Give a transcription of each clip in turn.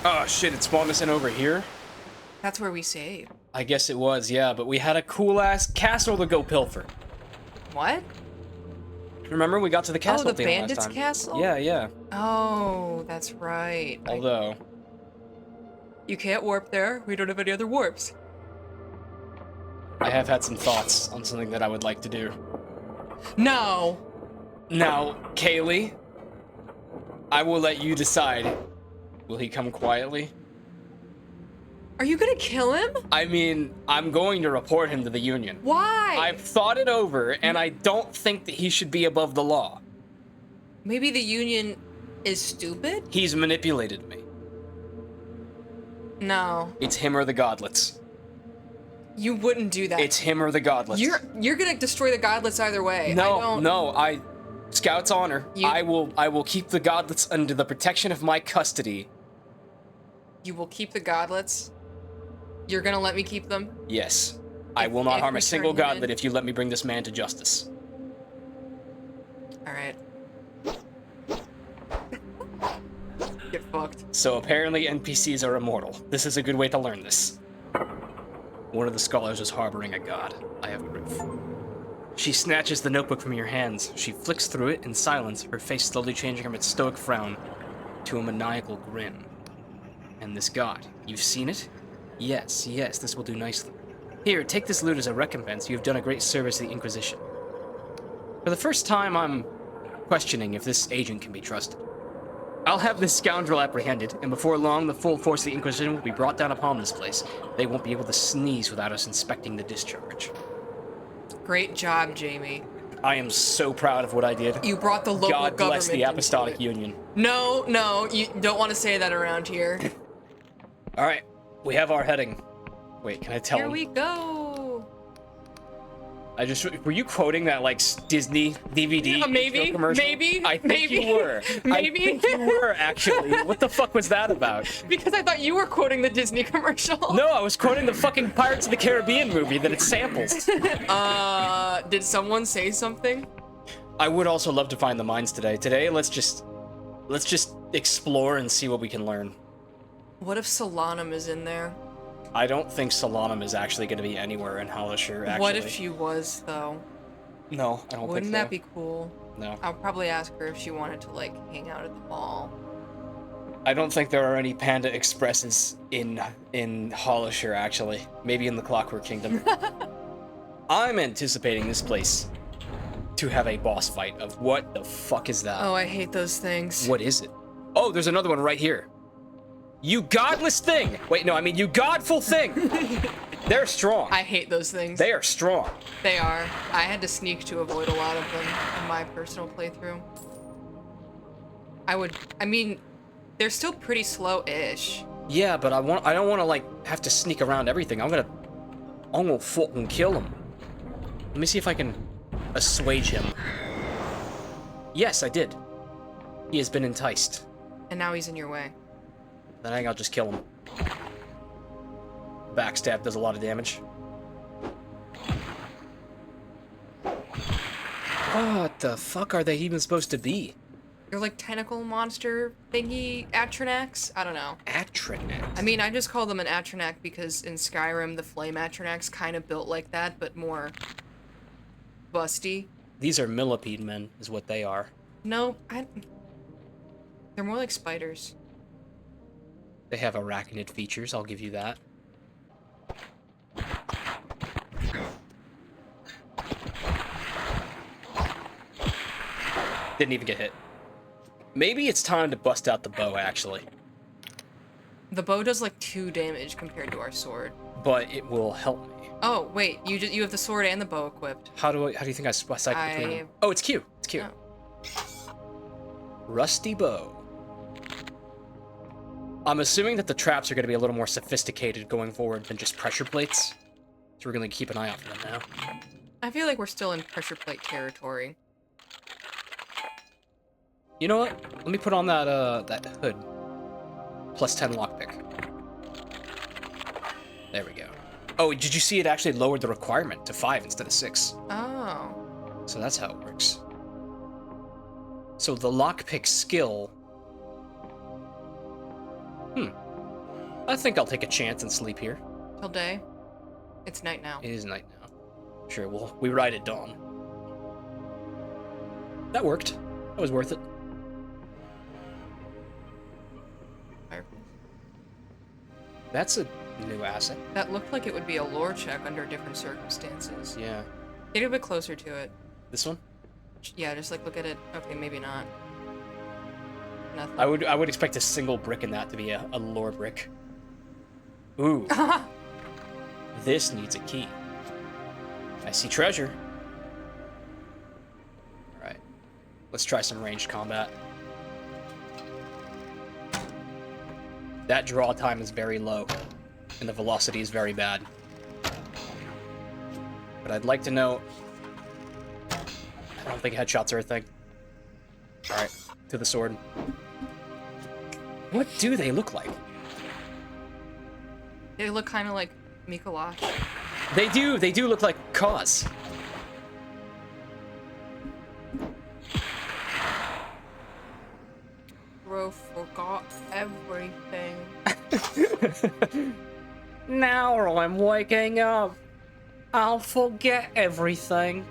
Oh shit, it spawned us in over here? That's where we saved. I guess it was, yeah, but we had a cool-ass castle to go pilfer. What? Remember, we got to the castle Oh, the thing last Bandit's time. castle? Yeah, yeah. Oh, that's right. Although... You can't warp there. We don't have any other warps. I have had some thoughts on something that I would like to do. No! Now, Kayleigh, I will let you decide. Will he come quietly? Are you gonna kill him? I mean, I'm going to report him to the Union. Why? I've thought it over, and I don't think that he should be above the law. Maybe the Union is stupid? He's manipulated me. No. It's him or the godlets. You wouldn't do that. It's him or the godlets. You're gonna destroy the godlets either way. No, Scout's honor. I will keep the godlets under the protection of my custody. You will keep the godlets? You're gonna let me keep them? Yes. I will not harm a single godlet if you let me bring this man to justice. Alright. Get fucked. So apparently NPCs are immortal. This is a good way to learn this. One of the scholars is harboring a god. I have proof. She snatches the notebook from your hands. She flicks through it in silence, her face slowly changing from its stoic frown to a maniacal grin. And this god, you've seen it? Yes, this will do nicely. Here, take this loot as a recompense. You have done a great service to the Inquisition. For the first time, I'm questioning if this agent can be trusted. I'll have this scoundrel apprehended, and before long, the full force of the Inquisition will be brought down upon this place. They won't be able to sneeze without us inspecting the discharge. Great job, Jamie. I am so proud of what I did. You brought the local government. God bless the Apostolic Union. No, you don't want to say that around here. All right, we have our heading. Wait, can I tell him? Here we go. Were you quoting that, like, Disney DVD maybe, commercial? I think you were. Maybe. I think you were, actually. What the fuck was that about? Because I thought you were quoting the Disney commercial. No, I was quoting the fucking Pirates of the Caribbean movie that it samples. Did someone say something? I would also love to find the mines today. Today, let's just explore and see what we can learn. What if Solanum is in there? I don't think Solanum is actually going to be anywhere in Holisher, actually. What if she was, though? No, I don't think so. Wouldn't that be cool? No. I'll probably ask her if she wanted to, like, hang out at the mall. I don't think there are any Panda Expresses in Holisher, actually. Maybe in the Clockwork Kingdom. I'm anticipating this place to have a boss fight of what the fuck is that? Oh, I hate those things. What is it? Oh, there's another one right here. You godless thing! Wait, no, I mean you godful thing! They're strong. I hate those things. They are strong. They are. I had to sneak to avoid a lot of them in my personal playthrough. I mean, they're still pretty slow-ish. Yeah, but I don't want to, like, have to sneak around everything. I'm gonna fucking kill him. Let me see if I can assuage him. Yes, I did. He has been enticed. And now he's in your way. Then I think I'll just kill him. Backstab does a lot of damage. What the fuck are they even supposed to be? They're like tentacle monster thingy Atronax? I don't know. Atronax? I mean, I just call them an Atronac because in Skyrim, the flame Atronax kind of built like that, but more busty. These are millipede men, is what they are. No, they're more like spiders. They have arachnid features, I'll give you that. Didn't even get hit. Maybe it's time to bust out the bow, actually. The bow does like 2 damage compared to our sword. But it will help me. Oh, wait, you have the sword and the bow equipped. How do you think I cycle between them? Oh, it's Q. It's Q. Oh. Rusty bow. I'm assuming that the traps are going to be a little more sophisticated going forward than just pressure plates. So we're going to keep an eye out for them now. I feel like we're still in pressure plate territory. You know what? Let me put on that hood. Plus 10 lockpick. There we go. Oh, did you see it actually lowered the requirement to 5 instead of 6? Oh. So that's how it works. So the lockpick skill... I think I'll take a chance and sleep here. Till day? It's night now. It is night now. Sure, we ride at dawn. That worked. That was worth it. Fireplace. That's a new asset. That looked like it would be a lore check under different circumstances. Yeah. Get a bit closer to it. This one? Yeah, just like look at it. Okay, maybe not. Nothing. I would expect a single brick in that to be a lore brick. Ooh. This needs a key. I see treasure. Alright. Let's try some ranged combat. That draw time is very low, and the velocity is very bad. But I'd like to know... I don't think headshots are a thing. Alright, to the sword. What do they look like? They look kind of like Mikolash. They do look like Cause. Bro forgot everything. Now I'm waking up. I'll forget everything.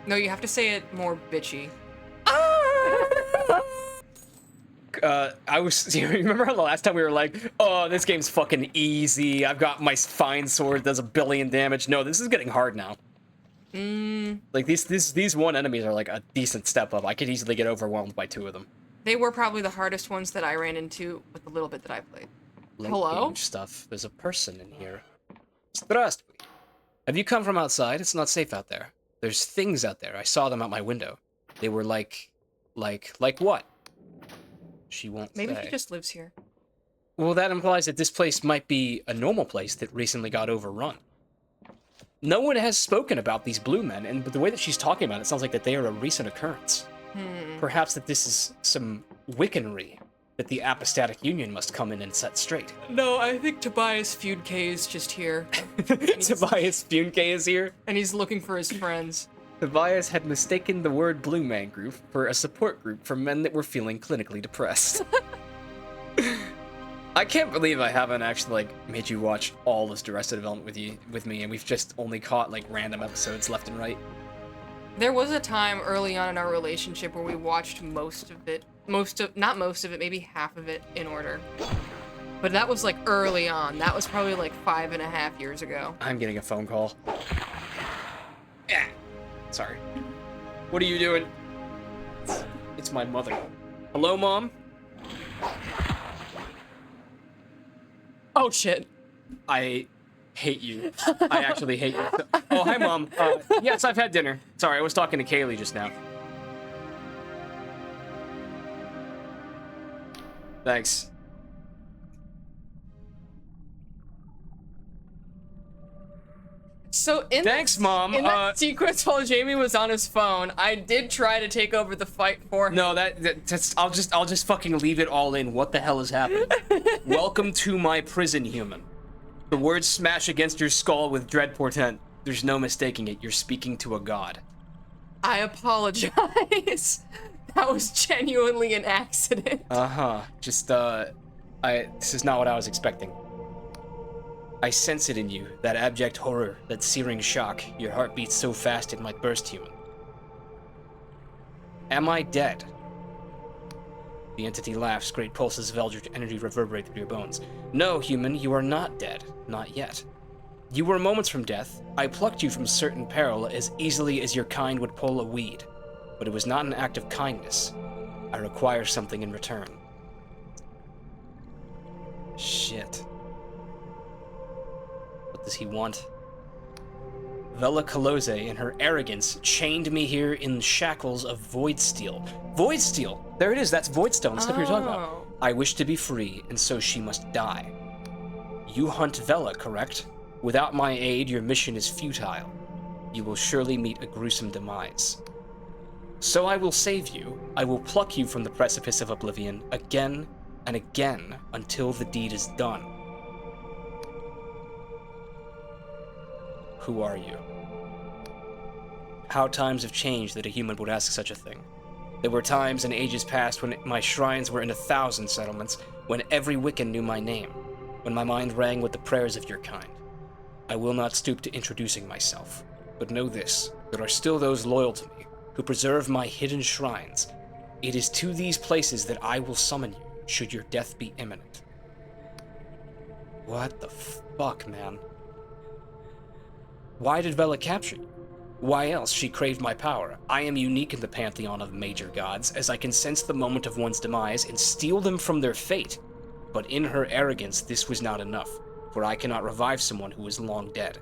No, you have to say it more bitchy. You remember the last time we were like, oh, this game's fucking easy. I've got my fine sword, does 1 billion damage. No, this is getting hard now. Like, these one enemies are like a decent step up. I could easily get overwhelmed by 2 of them. They were probably the hardest ones that I ran into with the little bit that I played. Late Hello? game stuff. There's a person in here. Здравствуй. Have you come from outside? It's not safe out there. There's things out there. I saw them out my window. They were like what? She won't Maybe say. he just lives here. Well, that implies that this place might be a normal place that recently got overrun. No one has spoken about these blue men, and the way that she's talking about it sounds like that they are a recent occurrence. Perhaps that this is some Wiccanry that the Apostatic Union must come in and set straight. No, I think Tobias Feud K is just here. Tobias Funke is here. And he's looking for his friends. Tobias had mistaken the word Blue Man Group for a support group for men that were feeling clinically depressed. I can't believe I haven't actually made you watch all this Arrested Development with me, and we've just only caught random episodes left and right. There was a time early on in our relationship where we watched not most of it, maybe half of it in order. But that was early on. That was probably 5.5 years ago. I'm getting a phone call. Yeah. Sorry. What are you doing? It's my mother. Hello, Mom? Oh shit. I hate you. I actually hate you. Oh, hi, Mom. Yes, I've had dinner. Sorry, I was talking to Kayleigh just now. Thanks. So Thanks, Mom. In that sequence while Jamie was on his phone, I did try to take over the fight for him. No, that's I'll just fucking leave it all in. What the hell is happening? Welcome to my prison, human. The words smash against your skull with dread portent. There's no mistaking it. You're speaking to a god. I apologize. That was genuinely an accident. Just, this is not what I was expecting. I sense it in you, that abject horror, that searing shock. Your heart beats so fast it might burst, human. Am I dead? The entity laughs, great pulses of eldritch energy reverberate through your bones. No, human, you are not dead. Not yet. You were moments from death. I plucked you from certain peril as easily as your kind would pull a weed. But it was not an act of kindness. I require something in return. Shit. What does he want? Vela Kalose, in her arrogance, chained me here in shackles of void steel. Void steel! There it is, that's void stone, stuff you're talking about. I wish to be free, and so she must die. You hunt Vela, correct? Without my aid, your mission is futile. You will surely meet a gruesome demise. So I will save you. I will pluck you from the precipice of oblivion again and again until the deed is done. Who are you? How times have changed that a human would ask such a thing. There were times in ages past when my shrines were in 1,000 settlements, when every Wiccan knew my name. when my mind rang with the prayers of your kind. I will not stoop to introducing myself, but know this, there are still those loyal to me, who preserve my hidden shrines. It is to these places that I will summon you, should your death be imminent. What the fuck, man? Why did Vela capture you? Why else she craved my power? I am unique in the pantheon of major gods, as I can sense the moment of one's demise and steal them from their fate. But in her arrogance, this was not enough, for I cannot revive someone who is long dead.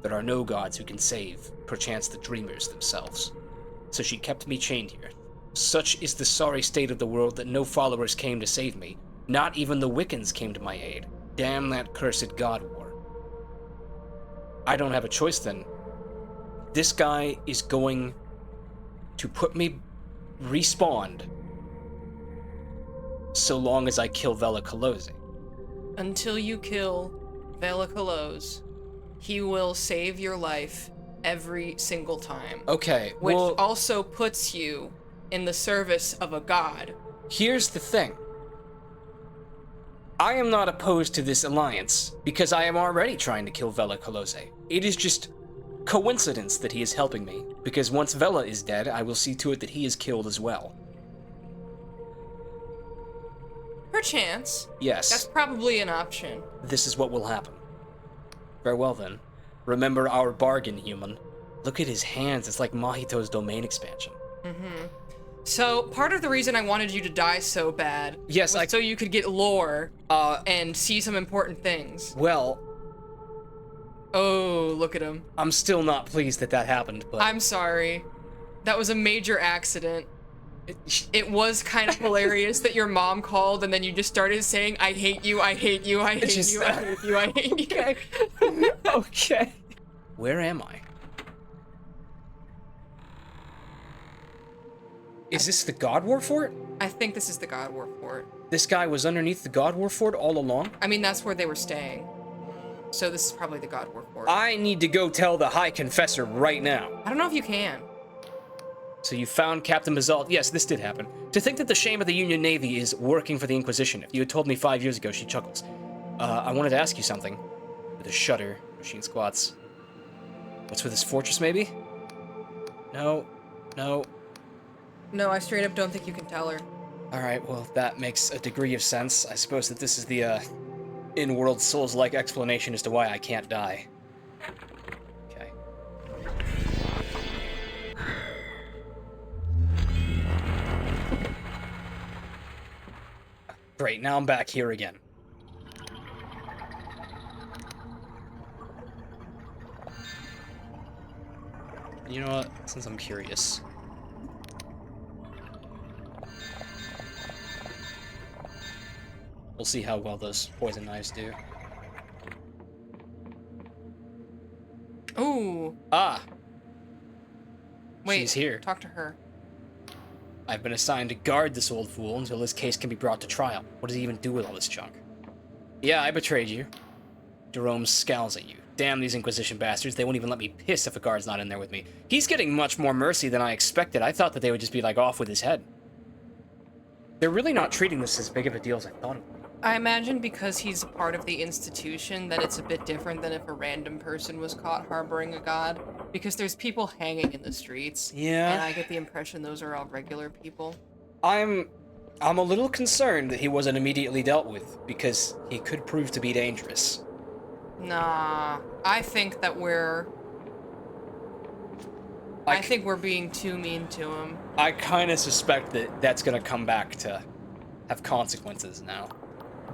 There are no gods who can save, perchance the dreamers themselves. So she kept me chained here. Such is the sorry state of the world that no followers came to save me. Not even the Wiccans came to my aid. Damn that cursed god war. I don't have a choice then. This guy is going to put me respawned so long as I kill Vela Kayleigh. Until you kill Vela Kayleigh, he will save your life every single time. Okay, which well, also puts you in the service of a god. Here's the thing. I am not opposed to this alliance, because I am already trying to kill Vela Kayleigh. It is just coincidence that he is helping me, because once Vela is dead, I will see to it that he is killed as well. Perchance. Yes. That's probably an option. This is what will happen. Farewell then. Remember our bargain, human. Look at his hands, it's like Mahito's domain expansion. Mm-hmm. So, part of the reason I wanted you to die so bad yes, was so you could get lore and see some important things. Well... Oh, look at him. I'm still not pleased that that happened, but... I'm sorry. That was a major accident. It was kind of hilarious that your mom called and then you just started saying, I hate you, I hate you, I hate you, I hate you, I hate you. Okay. Okay. Where am I? Is this the God War Fort? I think this is the God War Fort. This guy was underneath the God War Fort all along? I mean, that's where they were staying. So this is probably the God War Fort. I need to go tell the High Confessor right now. I don't know if you can. So you found Captain Basalt. Yes, this did happen. To think that the shame of the Union Navy is working for the Inquisition. If you had told me 5 years ago, she chuckles. I wanted to ask you something. With a shudder, machine squats. What's with this fortress, maybe? No. No. No, I straight up don't think you can tell her. Alright, well, that makes a degree of sense. I suppose that this is the, in-world Souls-like explanation as to why I can't die. Okay. Great, now I'm back here again. You know what? Since I'm curious... We'll see how well those poison knives do. Ooh. Ah! Wait, she's here. Talk to her. I've been assigned to guard this old fool until his case can be brought to trial. What does he even do with all this junk? Yeah, I betrayed you. Jerome scowls at you. Damn these Inquisition bastards, they won't even let me piss if a guard's not in there with me. He's getting much more mercy than I expected. I thought that they would just be, like, off with his head. They're really not treating this as big of a deal as I thought it would. I imagine because he's a part of the institution that it's a bit different than if a random person was caught harboring a god. Because there's people hanging in the streets. Yeah. And I get the impression those are all regular people. I'm a little concerned that he wasn't immediately dealt with, because he could prove to be dangerous. Nah, I think that I think we're being too mean to him. I kind of suspect that that's gonna come back to have consequences now.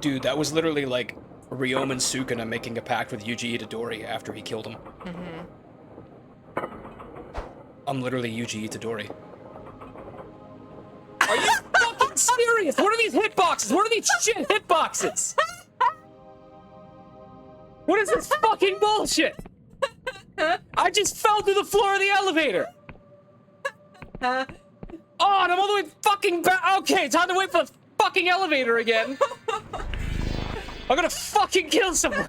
Dude, that was literally like Ryomen Sukuna making a pact with Yuji Itadori after he killed him. Mm-hmm. I'm literally Yuji Itadori. Are you fucking serious? What are these hitboxes? What are these shit hitboxes? What is this fucking bullshit? I just fell through the floor of the elevator. Oh, and I'm all the way fucking back. Okay, time to wait for the fucking elevator again. I'm gonna fucking kill someone.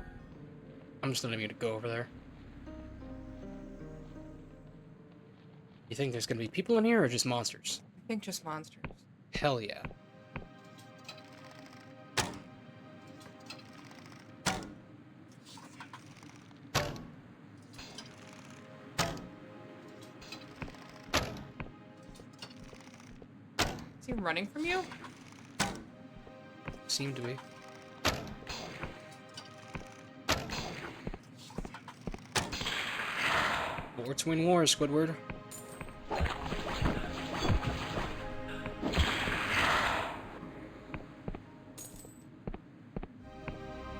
I'm just not even gonna go over there. You think there's gonna be people in here or just monsters? I think just monsters. Hell yeah. Is he running from you? Seem to be. War Twin Wars, Squidward.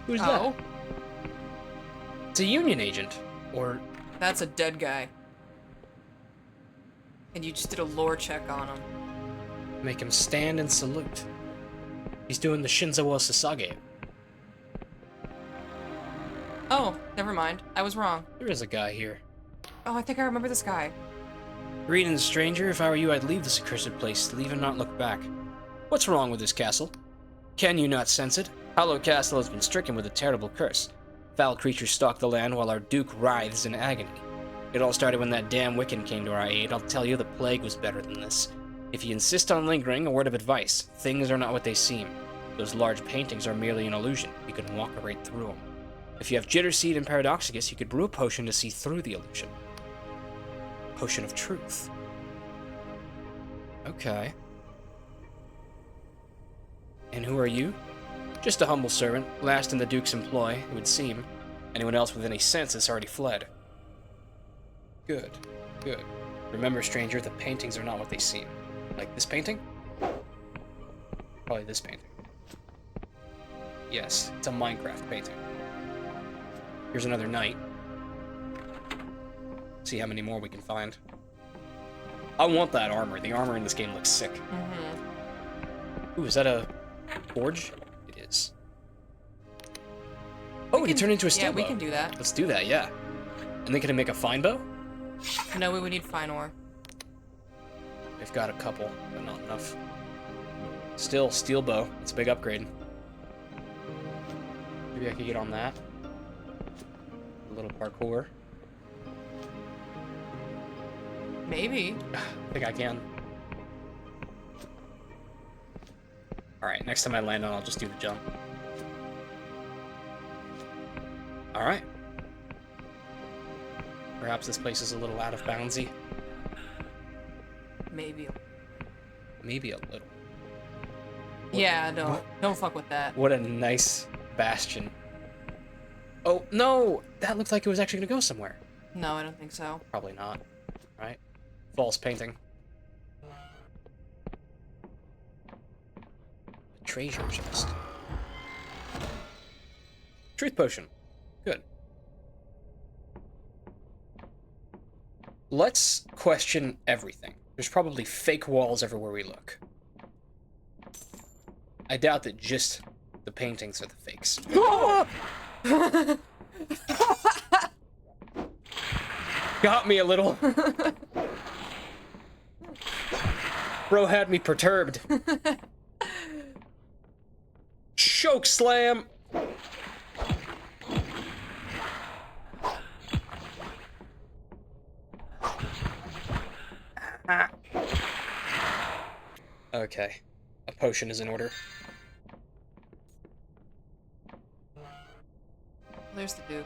Who's that? It's a Union agent. Or... That's a dead guy. And you just did a lore check on him. Make him stand and salute. He's doing the Shinzawa Sasage. Oh, never mind. I was wrong. There is a guy here. Oh, I think I remember this guy. Greetings, stranger. If I were you, I'd leave this accursed place, leave and not look back. What's wrong with this castle? Can you not sense it? Hollow Castle has been stricken with a terrible curse. Foul creatures stalk the land while our Duke writhes in agony. It all started when that damn Wiccan came to our aid. I'll tell you, the plague was better than this. If you insist on lingering, a word of advice. Things are not what they seem. Those large paintings are merely an illusion. You can walk right through them. If you have Jitter Seed and Paradoxicus, you could brew a potion to see through the illusion. Potion of Truth. Okay. And who are you? Just a humble servant, last in the Duke's employ, it would seem. Anyone else with any sense has already fled. Good. Good. Remember, stranger, the paintings are not what they seem. Like this painting? Probably this painting. Yes, it's a Minecraft painting. Here's another knight. See how many more we can find. I want that armor. The armor in this game looks sick. Mm-hmm. Ooh, is that a forge? It is. Oh, we can turn into a steel bow. Yeah, we can do that. Let's do that, yeah. And then can I make a fine bow? No, we would need fine ore. We've got a couple, but not enough. Still, steel bow. It's a big upgrade. Maybe I could get on that. A little parkour. Maybe. I think I can. Alright, next time I land on, I'll just do the jump. Alright. Perhaps this place is a little out of boundsy. Maybe. Maybe a little. Yeah, no. Don't fuck with that. What a nice bastion. Oh, no! That looked like it was actually gonna go somewhere. No, I don't think so. Probably not. Right? False painting. Treasure chest. Truth potion. Good. Let's question everything. There's probably fake walls everywhere we look. I doubt that just the paintings are the fakes. Got me a little. Bro had me perturbed. Choke slam. Okay. A potion is in order. There's the Duke.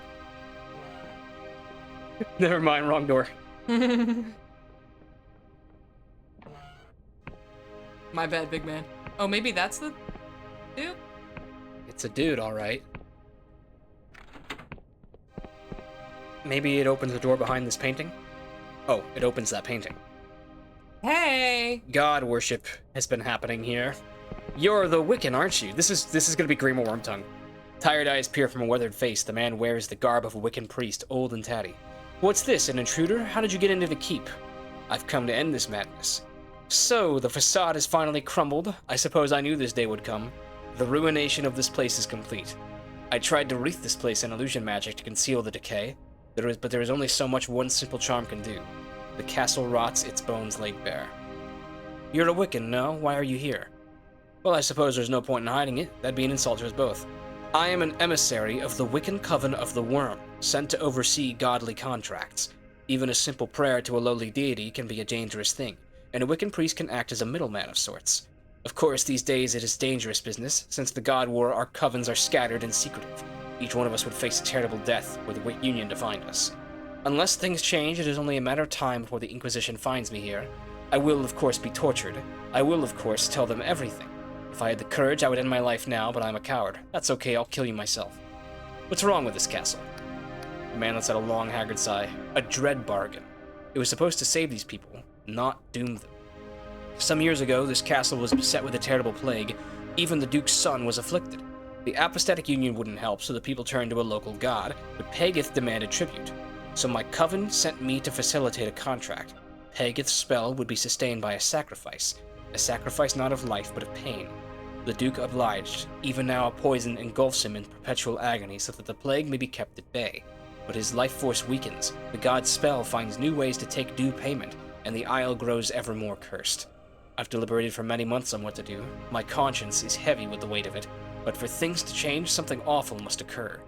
Never mind, wrong door. My bad, big man. Oh, maybe that's the Duke? It's a dude, alright. Maybe it opens the door behind this painting? Oh, it opens that painting. Hey! God worship has been happening here. You're the Wiccan, aren't you? This is gonna be Grima Wormtongue. Tired eyes peer from a weathered face. The man wears the garb of a Wiccan priest, old and tatty. What's this, an intruder? How did you get into the keep? I've come to end this madness. So, the facade has finally crumbled. I suppose I knew this day would come. The ruination of this place is complete. I tried to wreath this place in illusion magic to conceal the decay, but there is only so much one simple charm can do. The castle rots, its bones laid bare. You're a Wiccan, no? Why are you here? Well, I suppose there's no point in hiding it. That'd be an insult to us both. I am an emissary of the Wiccan Coven of the Worm, sent to oversee godly contracts. Even a simple prayer to a lowly deity can be a dangerous thing, and a Wiccan priest can act as a middleman of sorts. Of course, these days it is dangerous business. Since the God War, our covens are scattered and secretive. Each one of us would face a terrible death were the Union to find us. Unless things change, it is only a matter of time before the Inquisition finds me here. I will, of course, be tortured. I will, of course, tell them everything. If I had the courage, I would end my life now, but I'm a coward. That's okay, I'll kill you myself. What's wrong with this castle? The man lets out a long, haggard sigh. A dread bargain. It was supposed to save these people, not doom them. Some years ago, this castle was beset with a terrible plague. Even the Duke's son was afflicted. The apostatic union wouldn't help, so the people turned to a local god, but Pagith demanded tribute. So my coven sent me to facilitate a contract. Pagith's spell would be sustained by a sacrifice not of life, but of pain. The Duke obliged. Even now a poison engulfs him in perpetual agony so that the plague may be kept at bay. But his life force weakens, the god's spell finds new ways to take due payment, and the isle grows ever more cursed. I've deliberated for many months on what to do. My conscience is heavy with the weight of it, but for things to change, something awful must occur.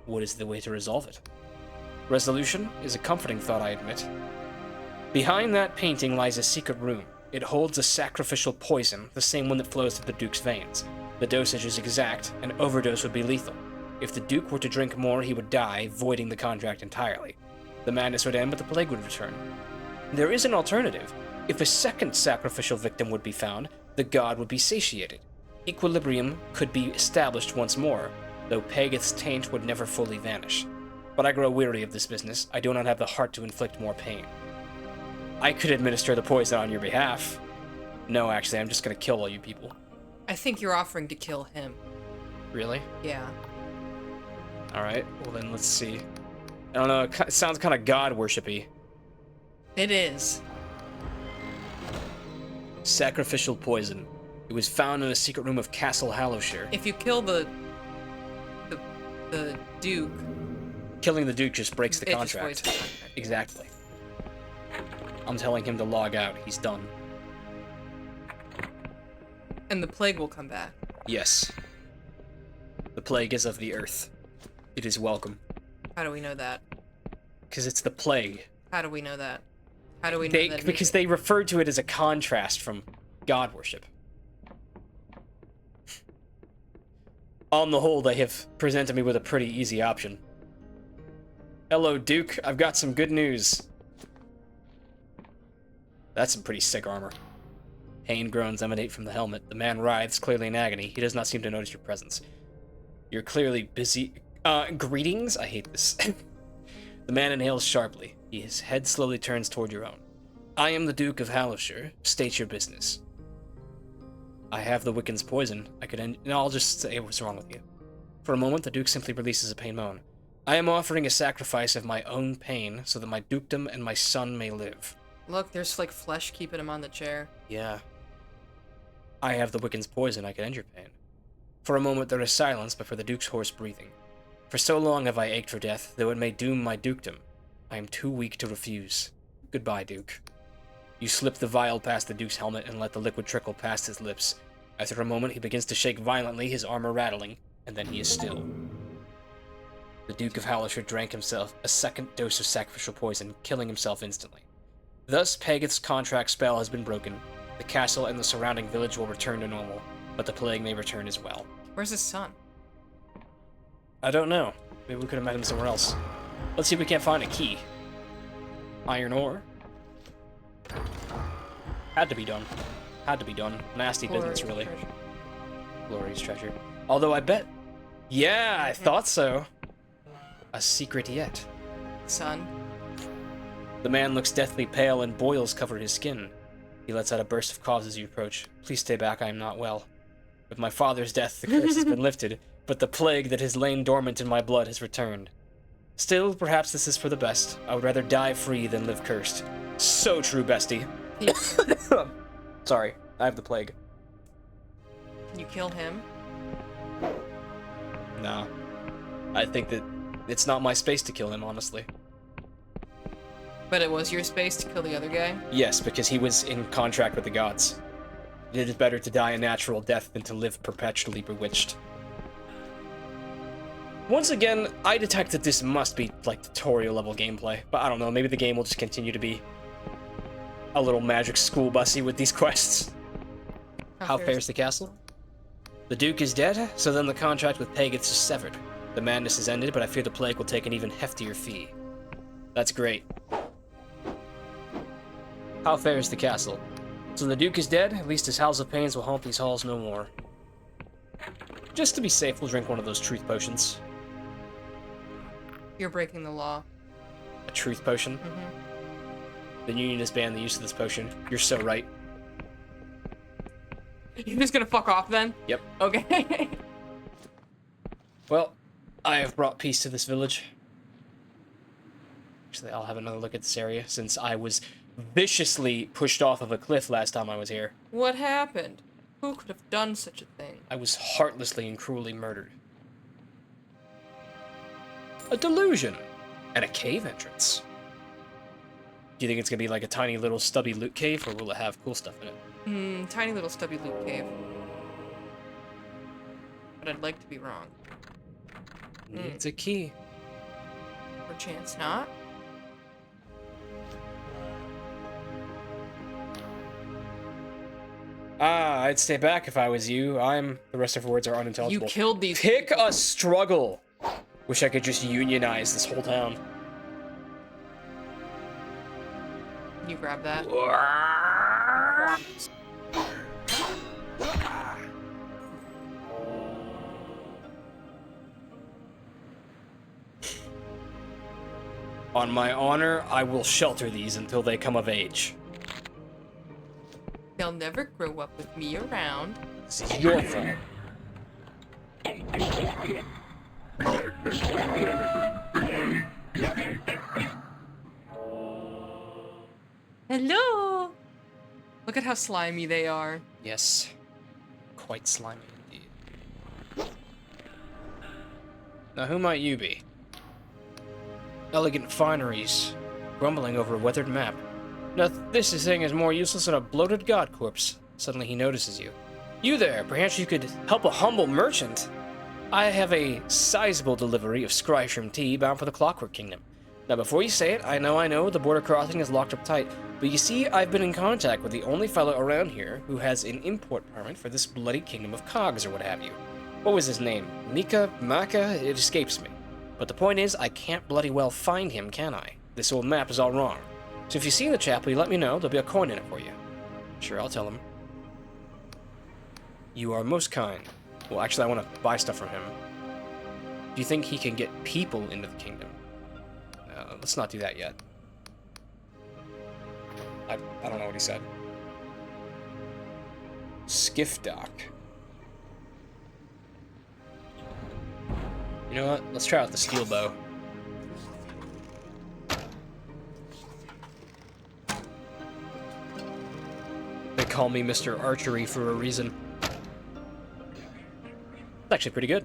What is the way to resolve it? Resolution is a comforting thought, I admit. Behind that painting lies a secret room. It holds a sacrificial poison, the same one that flows through the Duke's veins. The dosage is exact, an overdose would be lethal. If the Duke were to drink more, he would die, voiding the contract entirely. The madness would end, but the plague would return. There is an alternative. If a second sacrificial victim would be found, the god would be satiated. Equilibrium could be established once more, though Pagith's taint would never fully vanish. But I grow weary of this business. I do not have the heart to inflict more pain. I could administer the poison on your behalf. No, actually, I'm just gonna kill all you people. I think you're offering to kill him. Really? Yeah. Alright, well then let's see. I don't know, it sounds kind of god-worshipy. It is. Sacrificial poison. It was found in a secret room of Castle Hallowshire. If you kill the Duke... Killing the Duke just breaks the it contract. just voids the contract. Exactly. I'm telling him to log out. He's done. And the plague will come back. Yes. The plague is of the earth. It is welcome. How do we know that? Because it's the plague. How do we know that? How do we know that? Because they referred to it as a contrast from god worship. On the whole, they have presented me with a pretty easy option. Hello, Duke. I've got some good news. That's some pretty sick armor. Pain groans emanate from the helmet. The man writhes, clearly in agony. He does not seem to notice your presence. You're clearly busy. Greetings? I hate this. The man inhales sharply. His head slowly turns toward your own. I am the Duke of Hallowshire. State your business. I have the Wiccan's poison. I could end. No, I'll just say what's wrong with you. For a moment, the Duke simply releases a pain moan. I am offering a sacrifice of my own pain so that my dukedom and my son may live. Look, there's like flesh keeping him on the chair. Yeah. I have the Wiccan's poison. I can end your pain. For a moment, there is silence before the Duke's hoarse breathing. For so long have I ached for death, though it may doom my dukedom. I am too weak to refuse. Goodbye, Duke. You slip the vial past the Duke's helmet and let the liquid trickle past his lips. After a moment, he begins to shake violently, his armor rattling, and then he is still. The Duke of Hallowshire drank himself a second dose of sacrificial poison, killing himself instantly. Thus, Pagith's contract spell has been broken. The castle and the surrounding village will return to normal, but the plague may return as well. Where's his son? I don't know. Maybe we could have met him somewhere else. Let's see if we can't find a key. Iron ore. Had to be done. Had to be done. Nasty business, really. Treasure. Glorious treasure. Although I bet... Yeah, I thought so. A secret yet. Son. The man looks deathly pale and boils cover his skin. He lets out a burst of coughs as you approach. Please stay back, I am not well. With my father's death, the curse has been lifted, but the plague that has lain dormant in my blood has returned. Still, perhaps this is for the best. I would rather die free than live cursed. So true, bestie. Sorry, I have the plague. Can you kill him? No. I think that it's not my space to kill him, honestly. But it was your space to kill the other guy? Yes, because he was in contract with the gods. It is better to die a natural death than to live perpetually bewitched. Once again, I detect that this must be, like, tutorial level gameplay, but I don't know, maybe the game will just continue to be a little magic school bussy with these quests. How fares the castle? The Duke is dead, so then the contract with Pagith is severed. The madness is ended, but I fear the plague will take an even heftier fee. That's great. How fares the castle? So the Duke is dead, at least his howls of pains will haunt these halls no more. Just to be safe, we'll drink one of those truth potions. You're breaking the law. A truth potion? Mm-hmm. The Union has banned the use of this potion. You're so right. You're just gonna fuck off then? Yep. Okay. Well, I have brought peace to this village. Actually, I'll have another look at this area, since I was viciously pushed off of a cliff last time I was here. What happened? Who could have done such a thing? I was heartlessly and cruelly murdered. A delusion! And a cave entrance. Do you think it's gonna be like a tiny little stubby loot cave, or will it have cool stuff in it? Tiny little stubby loot cave. But I'd like to be wrong. It's a key. Perchance not. I'd stay back if I was you. The rest of her words are unintelligible. You killed these Pick people. a struggle! Wish I could just unionize this whole town. Can you grab that? On my honor, I will shelter these until they come of age. They'll never grow up with me around. This is your fault. Hello! Look at how slimy they are. Yes. Quite slimy indeed. Now who might you be? Elegant fineries, grumbling over a weathered map. Now this thing is more useless than a bloated god corpse. Suddenly he notices you. You there, perhaps you could help a humble merchant. I have a sizable delivery of scryshroom tea bound for the Clockwork Kingdom. Now before you say it, I know, the border crossing is locked up tight, but you see, I've been in contact with the only fellow around here who has an import permit for this bloody kingdom of cogs or what have you. What was his name? Maka? It escapes me. But the point is, I can't bloody well find him, can I? This old map is all wrong. So if you see the chap, will you let me know? There'll be a coin in it for you. Sure, I'll tell him. You are most kind. Well, actually, I want to buy stuff from him. Do you think he can get people into the kingdom? Let's not do that yet. I don't know what he said. Skiff dock. You know what? Let's try out the steel bow. They call me Mr. Archery for a reason. It's actually pretty good.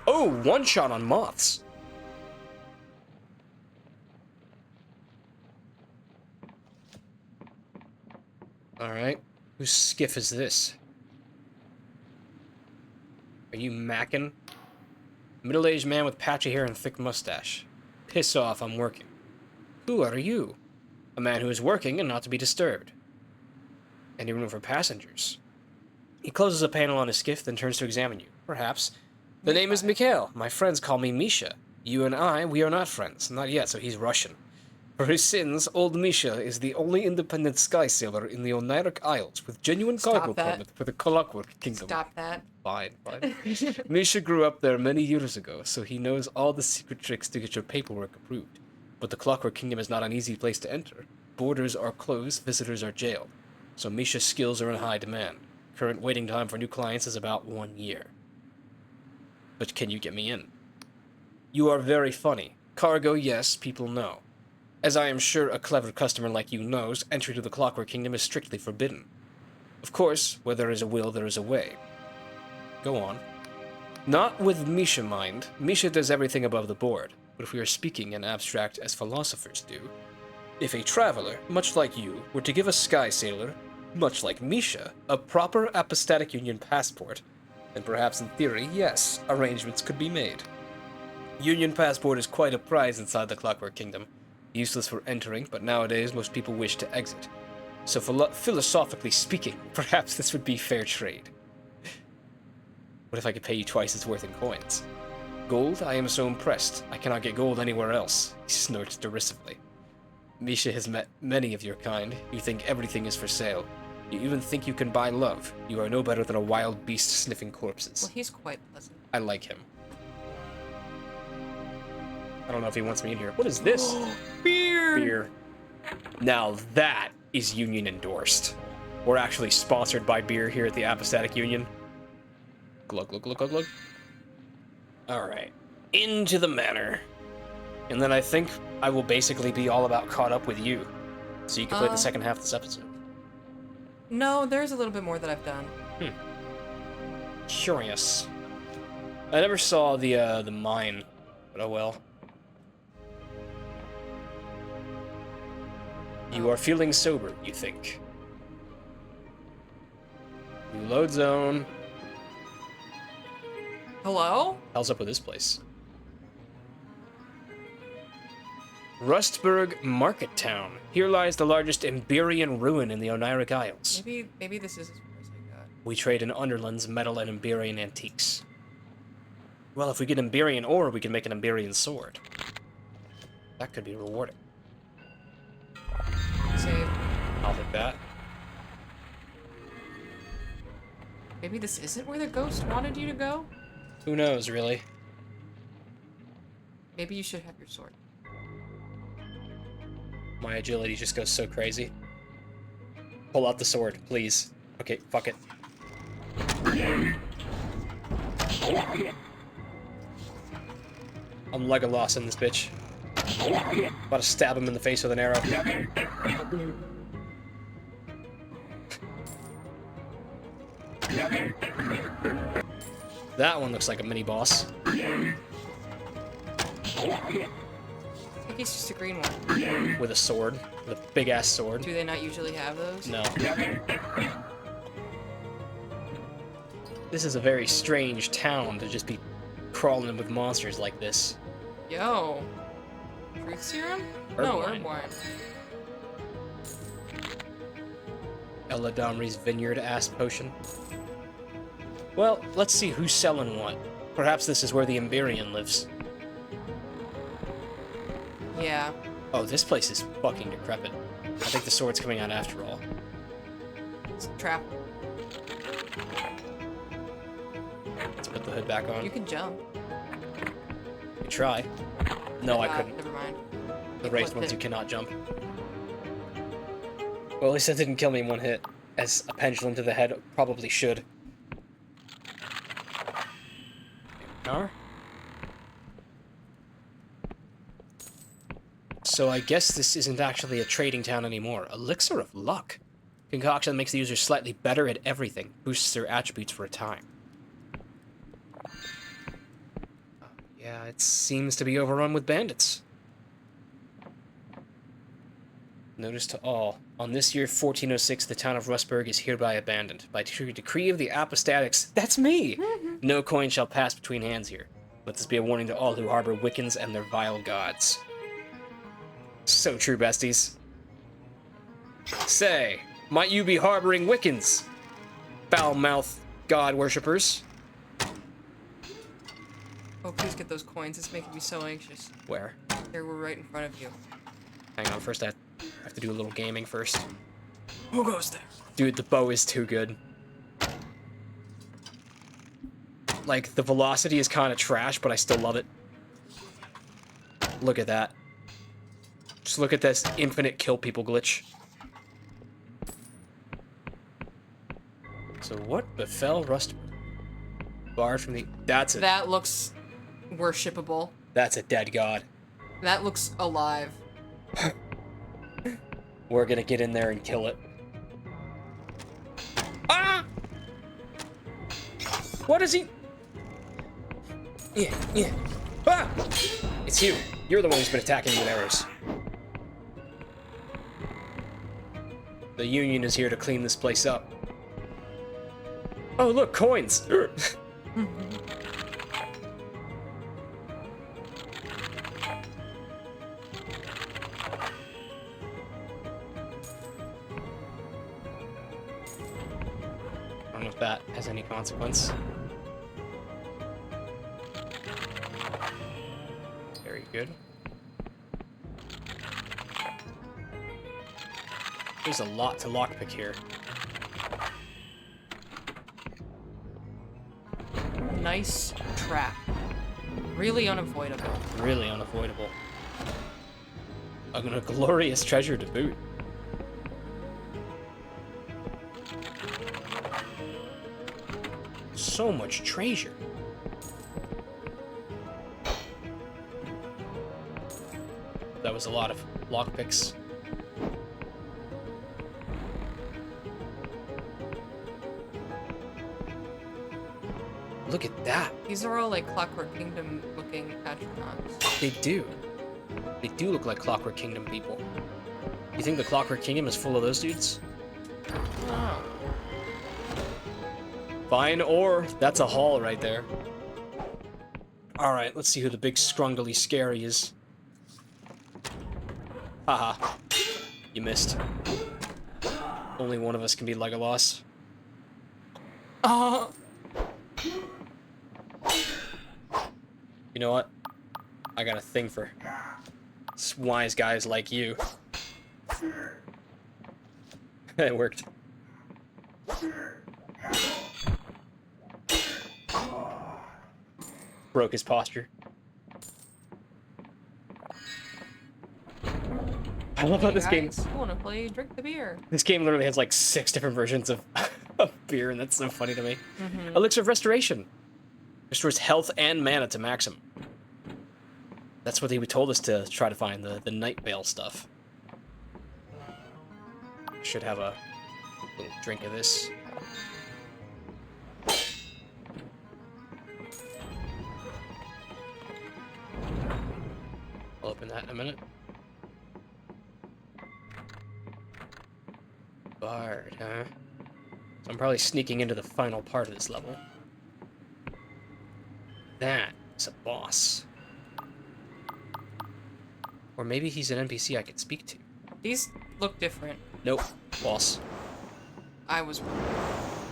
Oh, one shot on moths. Alright. Whose skiff is this? Are you Mackin? Middle-aged man with patchy hair and thick mustache. Piss off, I'm working. Who are you? A man who is working and not to be disturbed. Any room for passengers? He closes a panel on his skiff, then turns to examine you. Perhaps. The name is Mikhail. My friends call me Misha. You and I, we are not friends. Not yet, so he's Russian. For his sins, old Misha is the only independent sky sailor in the Oniric Isles with genuine cargo permit for the Clockwork Kingdom. Stop that. Fine. Misha grew up there many years ago, so he knows all the secret tricks to get your paperwork approved. But the Clockwork Kingdom is not an easy place to enter. Borders are closed, visitors are jailed. So Misha's skills are in high demand. Current waiting time for new clients is about 1 year. But can you get me in? You are very funny. Cargo, yes, people know. As I am sure a clever customer like you knows, entry to the Clockwork Kingdom is strictly forbidden. Of course, where there is a will, there is a way. Go on. Not with Misha, mind. Misha does everything above the board, but if we are speaking in abstract as philosophers do, if a traveler, much like you, were to give a sky sailor, much like Misha, a proper apostatic union passport, then perhaps in theory, yes, arrangements could be made. Union passport is quite a prize inside the Clockwork Kingdom. Useless for entering, but nowadays most people wish to exit. So philosophically speaking, perhaps this would be fair trade. What if I could pay you twice its worth in coins? Gold? I am so impressed. I cannot get gold anywhere else. He snorts derisively. Misha has met many of your kind. You think everything is for sale. You even think you can buy love. You are no better than a wild beast sniffing corpses. Well, he's quite pleasant. I like him. I don't know if he wants me in here. What is this? Beer! Beer. Now that is union endorsed. We're actually sponsored by beer here at the Apostatic Union. Glug, glug, glug, glug, glug. Alright. Into the manor. And then I think I will basically be all about caught up with you. So you can play the second half of this episode. No, there's a little bit more that I've done. Curious. I never saw the mine, but oh well. You are feeling sober, you think. New load zone. Hello? Hell's up with this place. Rustberg Market Town. Here lies the largest Emberian ruin in the Oniric Isles. Maybe this is as far as I got. We trade in Underlands, metal, and Emberian antiques. Well, if we get Emberian ore, we can make an Emberian sword. That could be rewarding. Save. I'll hit that. Maybe this isn't where the ghost wanted you to go? Who knows, really? Maybe you should have your sword. My agility just goes so crazy. Pull out the sword, please. Okay, fuck it. I'm Legolas in this bitch. About to stab him in the face with an arrow. That one looks like a mini boss. I think it's just a green one. With a sword. With a big ass sword. Do they not usually have those? No. This is a very strange town to just be crawling with monsters like this. Yo. Truth serum? Herb No, wine. herb wine. Ella Domri's vineyard ass potion. Well, let's see who's selling what. Perhaps this is where the Emberian lives. Yeah. Oh, this place is fucking decrepit. I think the sword's coming out after all. It's a trap. Let's put the hood back on. You can jump. We try. No, I couldn't. Never mind. The raised ones you cannot jump. Well, at least that didn't kill me in one hit, as a pendulum to the head probably should. Are? So I guess this isn't actually a trading town anymore. Elixir of Luck. Concoction that makes the user slightly better at everything. Boosts their attributes for a time. Yeah, it seems to be overrun with bandits. Notice to all. On this year, 1406, the town of Rustberg is hereby abandoned. By decree of the Apostatics, that's me! No coin shall pass between hands here. Let this be a warning to all who harbor Wiccans and their vile gods. So true, besties. Say, might you be harboring Wiccans? Foul-mouthed god worshippers. Oh, please get those coins. It's making me so anxious. Where? They were right in front of you. Hang on, first I have to do a little gaming first. Who goes there? Dude, the bow is too good. Like, the velocity is kind of trash, but I still love it. Look at that. Just look at this infinite kill people glitch. So what befell Rustberg? Barred from the... That's it. That looks worshipable. That's a dead god. That looks alive. We're gonna get in there and kill it. Ah! What is he? Yeah, yeah. Ah! It's you. You're the one who's been attacking me with arrows. The Union is here to clean this place up. Oh, look, coins! I don't know if that has any consequence. Good. There's a lot to lockpick here. Nice trap. Really unavoidable. Really unavoidable. A glorious treasure to boot. So much treasure. That was a lot of lockpicks. Look at that. These are all like Clockwork Kingdom looking astronauts. They do. They do look like Clockwork Kingdom people. You think the Clockwork Kingdom is full of those dudes? Oh. Fine ore. That's a haul right there. Alright, let's see who the big scrungly scary is. Haha. You missed. Only one of us can be Legolas. You know what? I got a thing for wise guys like you. It worked. Broke his posture. I love how this game. I want to play Drink the Beer. This game literally has like 6 different versions of, of beer, and that's so funny to me. Elixir of Restoration. Restores health and mana to maximum. That's what they told us to try to find, the Night Veil stuff. Should have a little drink of this. I'll open that in a minute. Bard, huh? So I'm probably sneaking into the final part of this level. That is a boss. Or maybe he's an NPC I could speak to. These look different. Nope. Boss. I was wrong.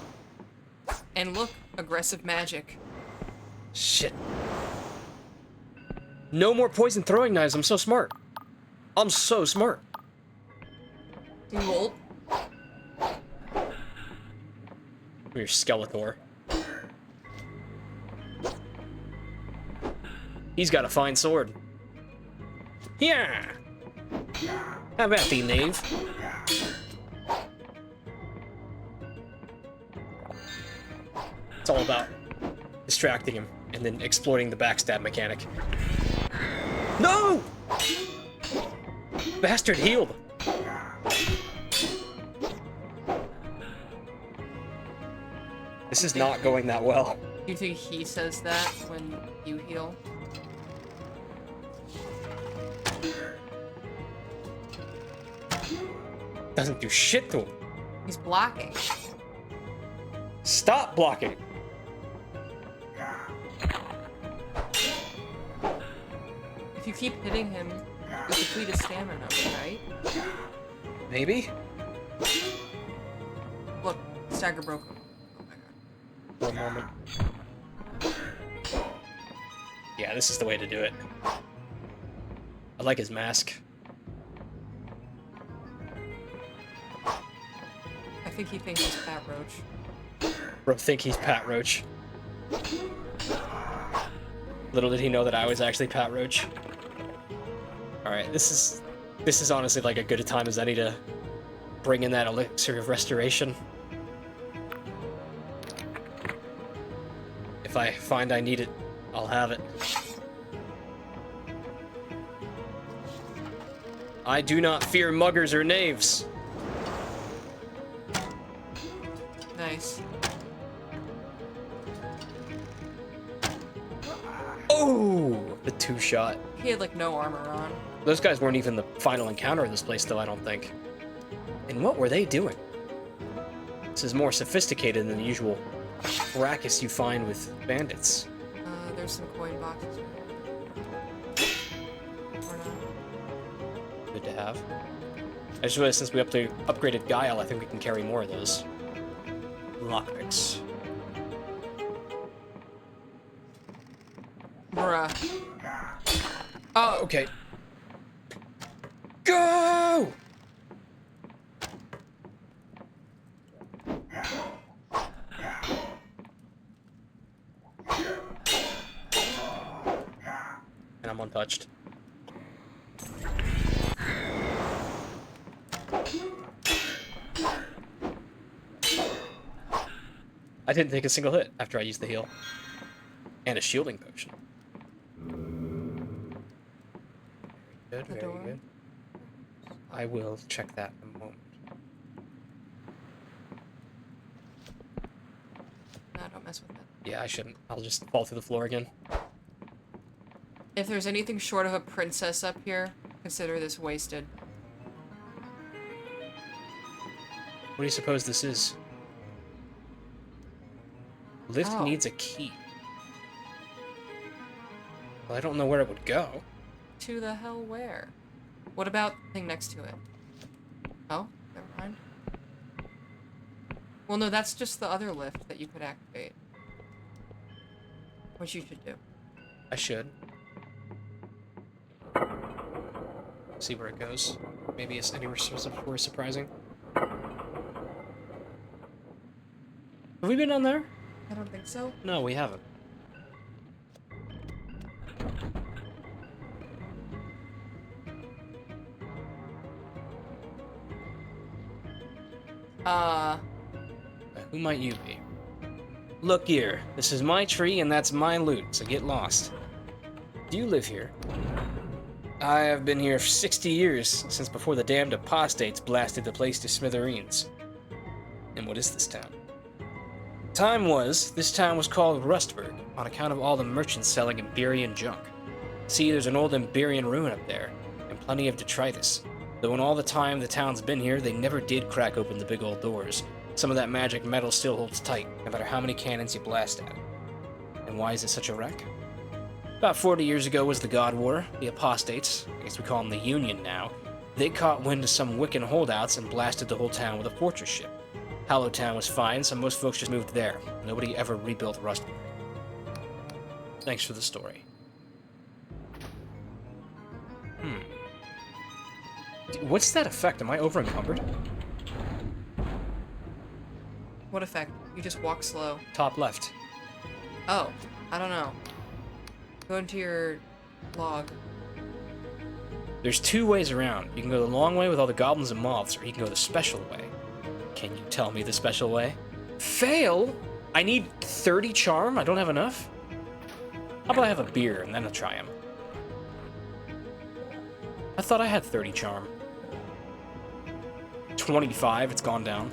And look, aggressive magic. Shit. No more poison throwing knives. I'm so smart. I'm so smart. Holt. Your Skeletor. He's got a fine sword. Yeah. How about thee, knave? It's all about distracting him and then exploiting the backstab mechanic. No! Bastard healed. This is not going that well. Do you think he says that when you heal? Doesn't do shit to him. He's blocking. Stop blocking. If you keep hitting him, you deplete his stamina, right? Maybe? Look, stagger broke him. Oh my god. One moment. Yeah, this is the way to do it. I like his mask. I think he thinks he's Pat Roach. Bro, think he's Pat Roach. Little did he know that I was actually Pat Roach. Alright, this is honestly like a good a time as any to bring in that elixir of restoration. If I find I need it, I'll have it. I do not fear muggers or knaves. Nice. Oh, the 2-shot. He had like no armor on. Those guys weren't even the final encounter of this place, though, I don't think. And what were they doing? This is more sophisticated than the usual fracas you find with bandits. There's some coin boxes. Or not. Good to have. I just realized since we upgraded Guile, I think we can carry more of those. Lockpicks. Bruh. Oh, Okay. Go! And I'm untouched. I didn't take a single hit after I used the heal. And a shielding potion. Very good, very good. I will check that in a moment. No, don't mess with that. Yeah, I shouldn't. I'll just fall through the floor again. If there's anything short of a princess up here, consider this wasted. What do you suppose this is? Lift Oh. needs a key. Well, I don't know where it would go. To the hell where? What about the thing next to it? Oh, never mind. Well, no, that's just the other lift that you could activate. Which you should do. I should. See where it goes. Maybe it's anywhere more surprising. Have we been down there? I don't think so. No, we haven't. Who might you be? Look here, this is my tree and that's my loot, so get lost. Do you live here? I have been here for 60 years, since before the damned apostates blasted the place to smithereens. And what is this town? This town was called Rustberg, on account of all the merchants selling Iberian junk. See, there's an old Iberian ruin up there, and plenty of detritus. Though in all the time the town's been here, they never did crack open the big old doors. Some of that magic metal still holds tight, no matter how many cannons you blast at it. And why is it such a wreck? About 40 years ago was the God War. The apostates, I guess we call them the Union now, they caught wind of some Wiccan holdouts and blasted the whole town with a fortress ship. Hallowtown was fine, so most folks just moved there. Nobody ever rebuilt Rustberg. Thanks for the story. What's that effect? Am I over-encumbered? What effect? You just walk slow. Top left. Oh, I don't know. Go into your log. There's two ways around. You can go the long way with all the goblins and moths, or you can go the special way. Can you tell me the special way? Fail? I need 30 charm? I don't have enough? How about I have a beer and then I'll try him? I thought I had 30 charm. 25, it's gone down.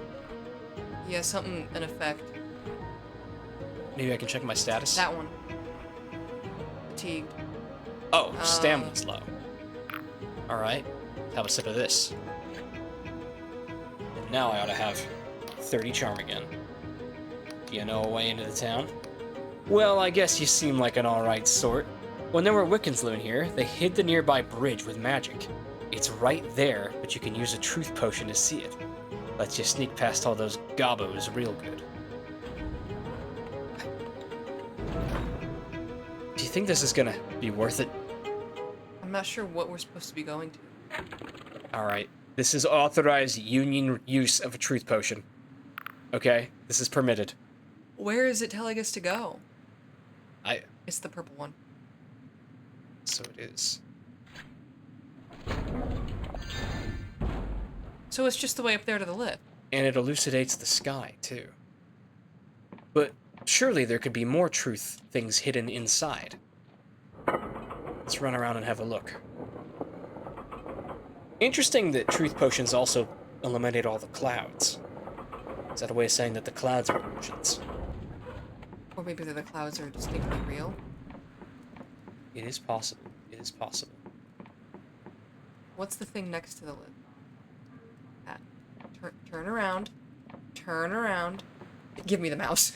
Yeah, something, an effect. Maybe I can check my status? That one. Fatigued. Oh, stamina's low. Alright, have a sip of this. And now I ought to have 30 charm again. Do you know a way into the town? Well, I guess you seem like an alright sort. When there were Wiccans living here, they hid the nearby bridge with magic. It's right there, but you can use a truth potion to see it. Lets you sneak past all those gobbos real good. Do you think this is gonna be worth it? I'm not sure what we're supposed to be going to. Alright, this is authorized Union use of a truth potion. Okay, this is permitted. Where is it telling us to go? I... It's the purple one. So it is. So it's just the way up there to the lift. And it elucidates the sky, too. But surely there could be more truth things hidden inside. Let's run around and have a look. Interesting that truth potions also eliminate all the clouds. Is that a way of saying that the clouds are illusions? Or maybe the clouds are distinctly real. It is possible. It is possible. What's the thing next to the lid? That. Turn around. Turn around. Give me the mouse.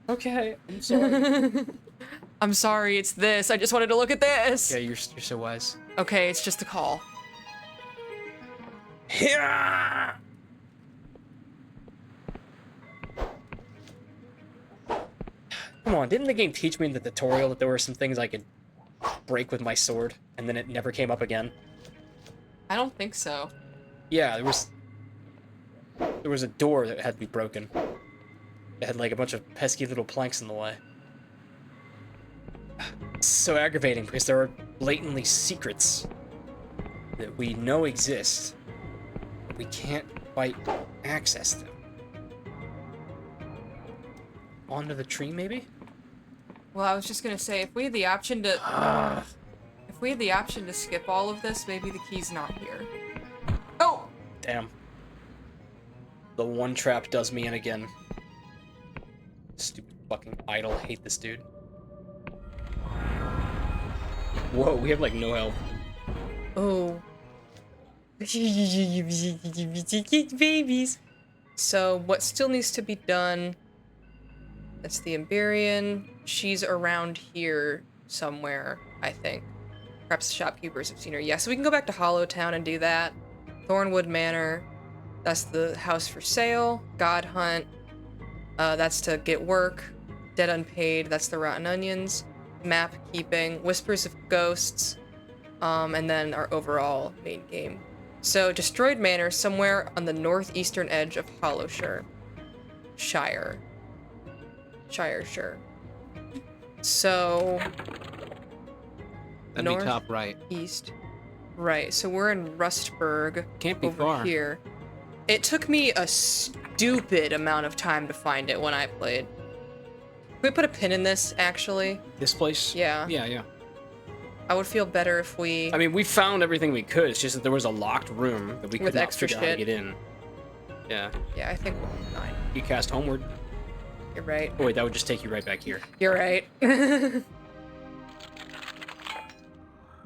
Okay, I'm sorry. I'm sorry, it's this. I just wanted to look at this. Yeah, you're so wise. Okay, it's just a call. Here! Come on, didn't the game teach me in the tutorial that there were some things I could break with my sword? and then it never came up again? I don't think so. Yeah, there was a door that had to be broken. It had like a bunch of pesky little planks in the way. It's so aggravating because there are blatantly secrets that we know exist, but we can't quite access them. Onto the tree, maybe? Well, I was just gonna say, if we had the option to... if we had the option to skip all of this, maybe the key's not here. Oh! Damn. The one trap does me in again. Stupid fucking idol. Hate this dude. Whoa, we have like no health. Oh. Babies. So, what still needs to be done? That's the Emberian. She's around here somewhere, I think. Perhaps the shopkeepers have seen her. Yeah, so we can go back to Hollowtown and do that. Thornwood Manor. That's the house for sale. God Hunt. That's to get work. Dead Unpaid. That's the Rotten Onions. Map keeping. Whispers of Ghosts. And then our overall main game. So, Destroyed Manor, somewhere on the northeastern edge of Hollowshire. Shire, sure. So... That'd be top right. East. Right, so we're in Rustberg. Can't be over far. Here. It took me a stupid amount of time to find it when I played. Can we put a pin in this, actually? This place? Yeah. Yeah. I would feel better if we... I mean, we found everything we could. It's just that there was a locked room that we could With not extra figure out how to shit. get in. Yeah. Yeah, I think we'll be fine. You cast homeward. You're right. Oh wait, that would just take you right back here. You're right.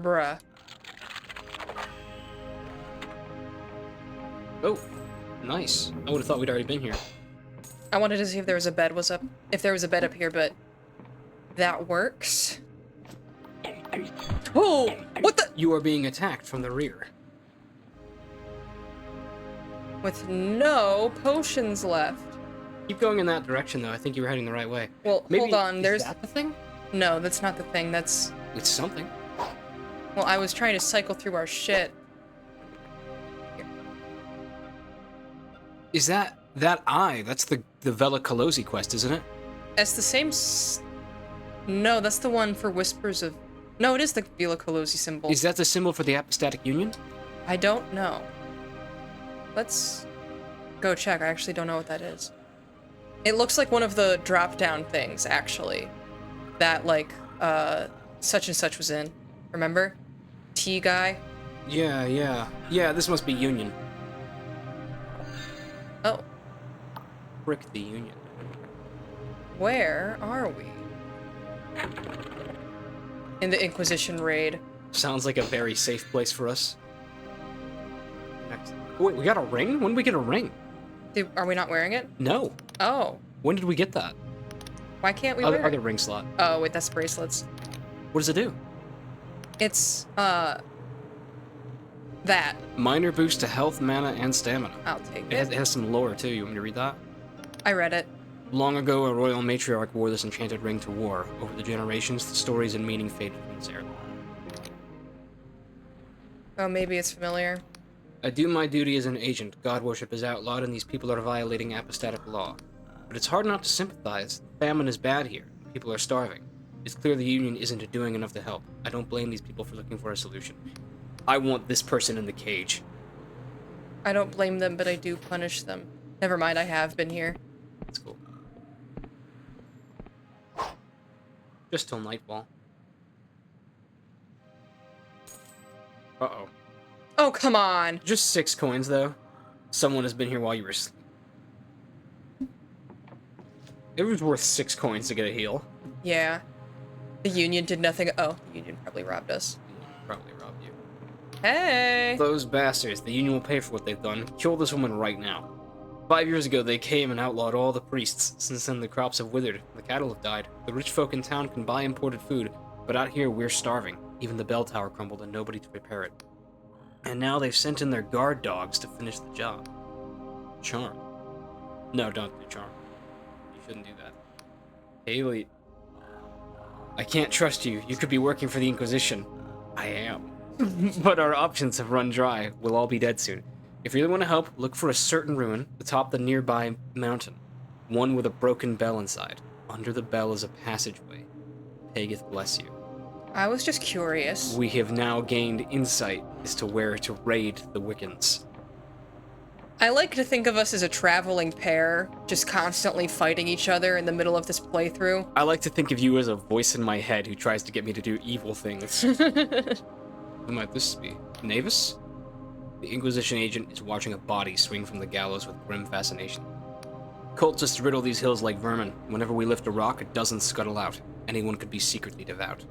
Bruh. Oh, nice. I would have thought we'd already been here. I wanted to see if there was a bed if there was a bed up here, but that works. Oh, what the? You are being attacked from the rear. With no potions left. Keep going in that direction, though. I think you were heading the right way. Well, Maybe, hold on. There's Is that the thing? no, that's not the thing. That's It's something. well, I was trying to cycle through our shit. Is that eye? That's the Vela Colosi quest, isn't it? It's the same. No, that's the one for Whispers of. No, it is the Vela Colosi symbol. Is that the symbol for the Apostatic Union? I don't know. Let's go check. I actually don't know what that is. It looks like one of the drop-down things, actually. That, like, such and such was in. Remember? T guy? Yeah. Yeah, this must be Union. Oh. Frick the Union. Where are we? In the Inquisition raid. Sounds like a very safe place for us. Next. Wait, we got a ring? When did we get a ring? Are we not wearing it? No. Oh. When did we get that? Why can't we wear Other it? ring slot. Oh, wait, that's bracelets. What does it do? It's, that. Minor boost to health, mana, and stamina. I'll take It it. has some lore, too. You want me to read that? I read it. Long ago, a royal matriarch wore this enchanted ring to war. Over the generations, the stories and meaning faded from this heirloom. Oh, maybe it's familiar. I do my duty as an agent. God worship is outlawed and these people are violating apostatic law. But it's hard not to sympathize. Famine is bad here. People are starving. It's clear the Union isn't doing enough to help. I don't blame these people for looking for a solution. I want this person in the cage. I don't blame them, but I do punish them. Never mind, I have been here. That's cool. Just till nightfall. Uh-oh. Oh, come on! Just 6 coins, though. Someone has been here while you were asleep. It was worth 6 coins to get a heal. Yeah. The Union did nothing. Oh, the Union probably robbed us. Probably robbed you. Hey! Those bastards. The Union will pay for what they've done. Kill this woman right now. 5 years ago, they came and outlawed all the priests. Since then, the crops have withered. The cattle have died. The rich folk in town can buy imported food, but out here, we're starving. Even the bell tower crumbled and nobody to repair it. And now they've sent in their guard dogs to finish the job. Charm. No, don't do charm. You shouldn't do that. Kayleigh. I can't trust you. You could be working for the Inquisition. I am. But our options have run dry. We'll all be dead soon. If you really want to help, look for a certain ruin atop the nearby mountain. One with a broken bell inside. Under the bell is a passageway. Pagith bless you. I was just curious. We have now gained insight as to where to raid the Wiccans. I like to think of us as a traveling pair, just constantly fighting each other in the middle of this playthrough. I like to think of you as a voice in my head who tries to get me to do evil things. Who might this be? Navis? The Inquisition agent is watching a body swing from the gallows with grim fascination. Cultists riddle these hills like vermin. Whenever we lift a rock, a dozen scuttle out. Anyone could be secretly devout.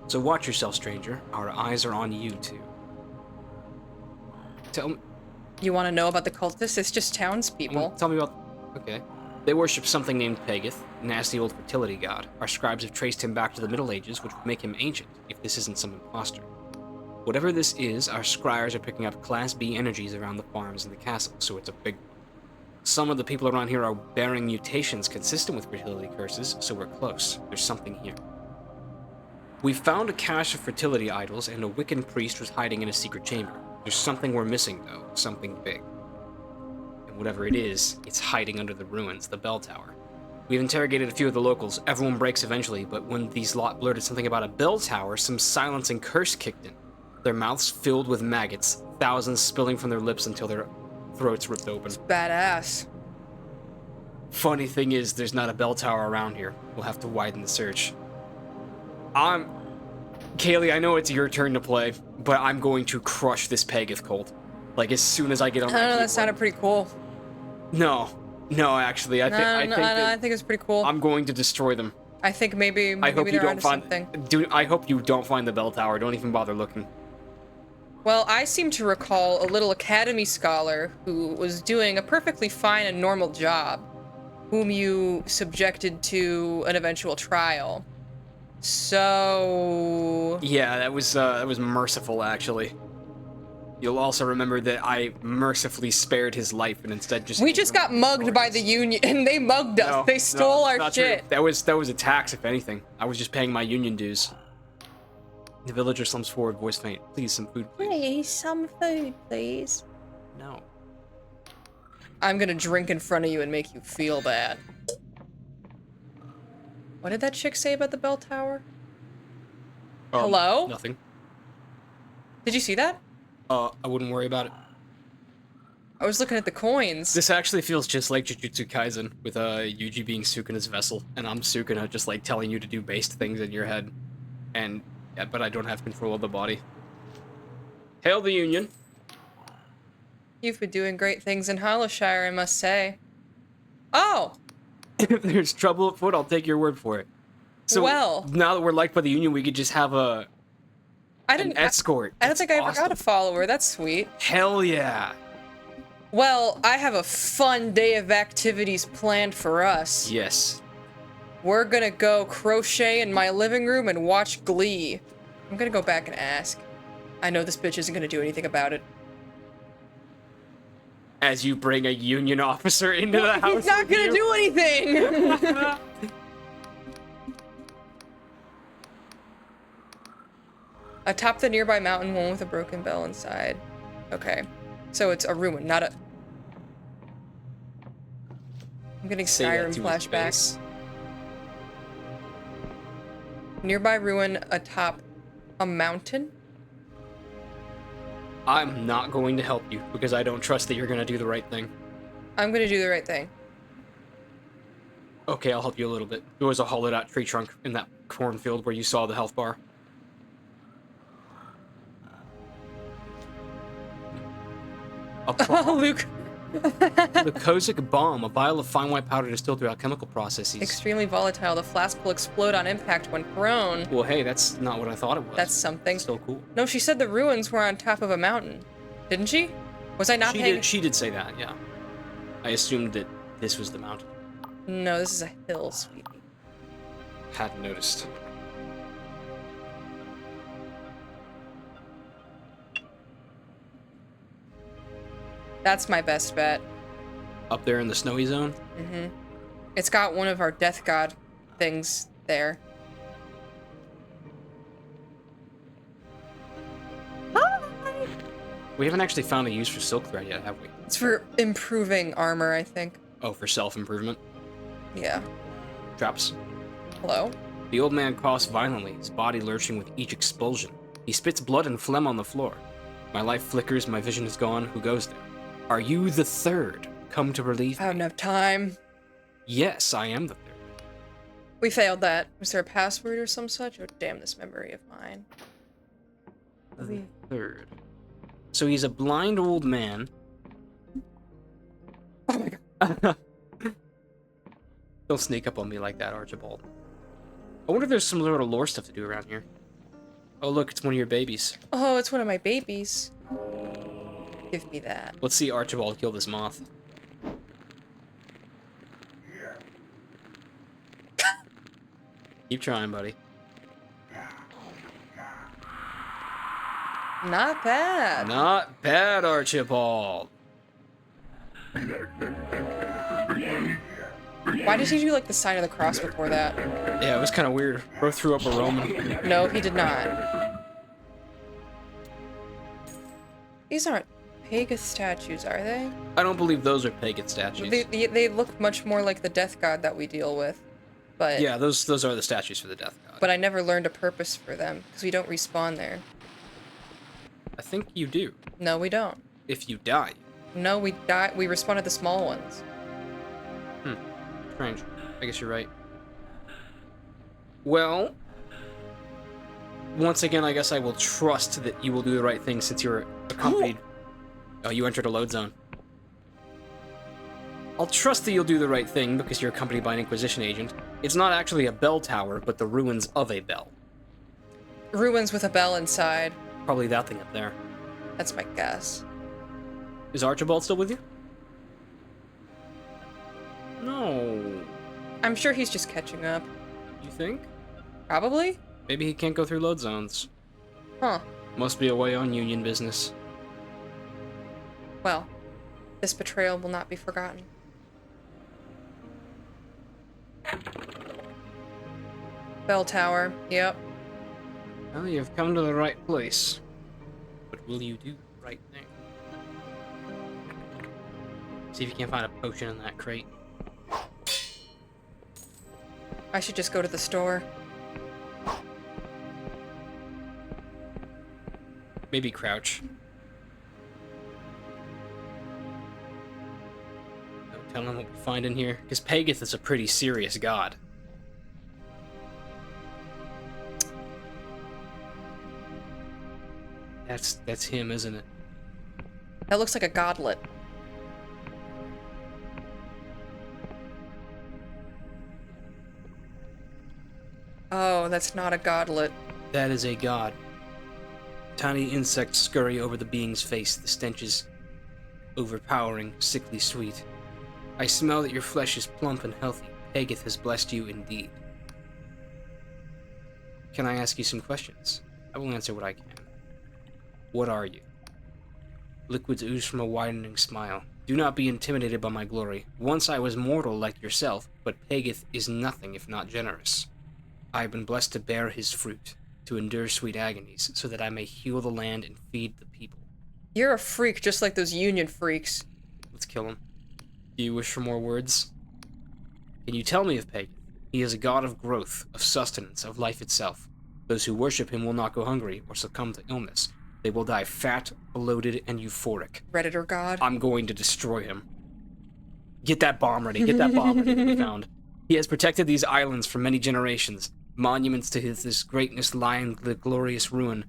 So watch yourself, stranger. Our eyes are on you, too. Tell me... You want to know about the cultists? It's just townspeople. Tell me about... Okay. They worship something named Pagith, a nasty old fertility god. Our scribes have traced him back to the Middle Ages, which would make him ancient, if this isn't some imposter. Whatever this is, our scryers are picking up Class B energies around the farms and the castle, so it's a big one. Some of the people around here are bearing mutations consistent with fertility curses, so we're close. There's something here. We found a cache of fertility idols, and a Wiccan priest was hiding in a secret chamber. There's something we're missing, though. Something big. And whatever it is, it's hiding under the ruins, the bell tower. We've interrogated a few of the locals. Everyone breaks eventually, but when these lot blurted something about a bell tower, some silencing curse kicked in. Their mouths filled with maggots, thousands spilling from their lips until their throats ripped open. It's badass. Funny thing is, there's not a bell tower around here. We'll have to widen the search. Kayleigh, I know it's your turn to play, but I'm going to crush this Pagith cult. Like, as soon as I get on my that sounded pretty cool. No, actually, I think it's pretty cool. I'm going to destroy them. I think maybe I hope you they're don't onto find. something. Dude, I hope you don't find the bell tower. Don't even bother looking. Well, I seem to recall a little academy scholar who was doing a perfectly fine and normal job, whom you subjected to an eventual trial. So... Yeah, that was merciful, actually. You'll also remember that I mercifully spared his life and instead just... We just got mugged by the Union, and they mugged us. No, they stole our shit. True. That was a tax, if anything. I was just paying my Union dues. The villager slumps forward, voice faint. Please, some food, please. Please, some food, please. No. I'm gonna drink in front of you and make you feel bad. What did that chick say about the bell tower? Hello? Nothing. Did you see that? I wouldn't worry about it. I was looking at the coins. This actually feels just like Jujutsu Kaisen, with Yuji being Sukuna's vessel, and I'm Sukuna just like telling you to do based things in your head. And, yeah, but I don't have control of the body. Hail the Union. You've been doing great things in Hollowshire, I must say. Oh! If there's trouble afoot, I'll take your word for it. So, well, now that we're liked by the Union, we could just have an escort. I don't think I ever awesome. got a follower. That's sweet. Hell yeah. Well, I have a fun day of activities planned for us. Yes. We're gonna go crochet in my living room and watch Glee. I'm gonna go back and ask. I know this bitch isn't gonna do anything about it. As you bring a Union officer into the house. He's not gonna do anything! Atop the nearby mountain, one with a broken bell inside. Okay. So it's a ruin, not a... I'm getting Skyrim flashbacks. Nearby ruin atop a mountain? I'm not going to help you, because I don't trust that you're going to do the right thing. I'm gonna do the right thing. Okay, I'll help you a little bit. There was a hollowed out tree trunk in that cornfield where you saw the health bar. A bomb. Luke. The Kozik bomb, a vial of fine white powder distilled through alchemical processes. Extremely volatile. The flask will explode on impact when thrown. Well, hey, that's not what I thought it was. That's something. Still cool. No, she said the ruins were on top of a mountain. Didn't she? Was I not paying? She did say that, yeah. I assumed that this was the mountain. No, this is a hill, sweetie. Hadn't noticed. That's my best bet. Up there in the snowy zone? Mm-hmm. It's got one of our death god things there. We haven't actually found a use for silk thread yet, have we? It's for improving armor, I think. Oh, for self-improvement? Yeah. Traps. Hello? The old man coughs violently, his body lurching with each expulsion. He spits blood and phlegm on the floor. My life flickers, my vision is gone. Who goes there? Are you the third? Come to relieve I me? don't have time. Yes, I am the third. We failed that. Was there a password or some such? Oh, damn this memory of mine. The third. So he's a blind old man. Oh my god. Don't sneak up on me like that, Archibald. I wonder if there's some little lore stuff to do around here. Oh look, it's one of your babies. Oh, it's one of my babies. Give me that. Let's see Archibald kill this moth. Keep trying, buddy. Not bad. Not bad, Archibald. Why did he do like the sign of the cross before that? Yeah, it was kind of weird. Bro threw up a Roman. No, he did not. These aren't Pagith statues, are they? I don't believe those are pagan statues. They look much more like the death god that we deal with. But Yeah, those are the statues for the death god. but I never learned a purpose for them because we don't respawn there. I think you do. No, we don't. If you die. No, we die. We respawn at the small ones. Strange. I guess you're right. Well, once again, I guess I will trust that you will do the right thing since you're accompanied. Oh, you entered a load zone. I'll trust that you'll do the right thing because you're accompanied by an Inquisition agent. It's not actually a bell tower, but the ruins of a bell. Ruins with a bell inside. Probably that thing up there. That's my guess. Is Archibald still with you? No. I'm sure he's just catching up. You think? Probably? Maybe he can't go through load zones. Huh. Must be away on Union business. Well, this betrayal will not be forgotten. Bell tower. Yep. Well, you've come to the right place. But will you do the right thing? See if you can't find a potion in that crate. I should just go to the store. Maybe crouch. Don't tell him what we find in here, because Pagith is a pretty serious god. That's him, isn't it? That looks like a godlet. Oh, that's not a godlet. That is a god. Tiny insects scurry over the being's face. The stench is overpowering, sickly sweet. I smell that your flesh is plump and healthy. Pagith has blessed you indeed. Can I ask you some questions? I will answer what I can. What are you? Liquids ooze from a widening smile. Do not be intimidated by my glory. Once I was mortal like yourself, but Pagith is nothing if not generous. I have been blessed to bear his fruit, to endure sweet agonies, so that I may heal the land and feed the people. You're a freak, just like those Union freaks. Let's kill him. Do you wish for more words? Can you tell me of Pagith? He is a god of growth, of sustenance, of life itself. Those who worship him will not go hungry or succumb to illness. They will die fat, bloated, and euphoric. Redditor god. I'm going to destroy him. Get that bomb ready. Get that bomb ready to be found. He has protected these islands for many generations. Monuments to his greatness lie in the glorious ruin.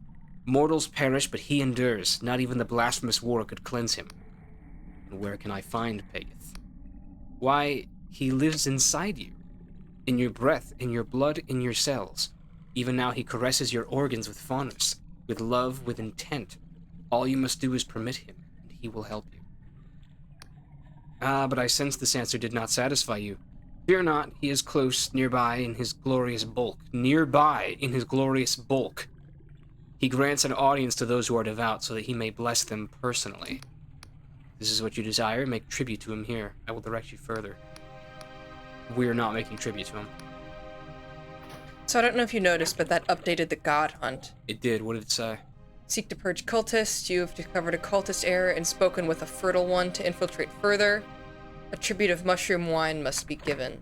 Mortals perish, but he endures. Not even the blasphemous war could cleanse him. And where can I find Pagith? Why, he lives inside you. In your breath, in your blood, in your cells. Even now he caresses your organs with fondness, with love, with intent. All you must do is permit him, and he will help you. Ah, but I sense this answer did not satisfy you. Fear not, he is close, nearby in his glorious bulk. Nearby in his glorious bulk. He grants an audience to those who are devout so that he may bless them personally. This is what you desire, make tribute to him here. I will direct you further. We're not making tribute to him. So I don't know if you noticed, but that updated the god hunt. It did, what did it say? Seek to purge cultists. You have discovered a cultist error and spoken with a fertile one to infiltrate further. A tribute of mushroom wine must be given.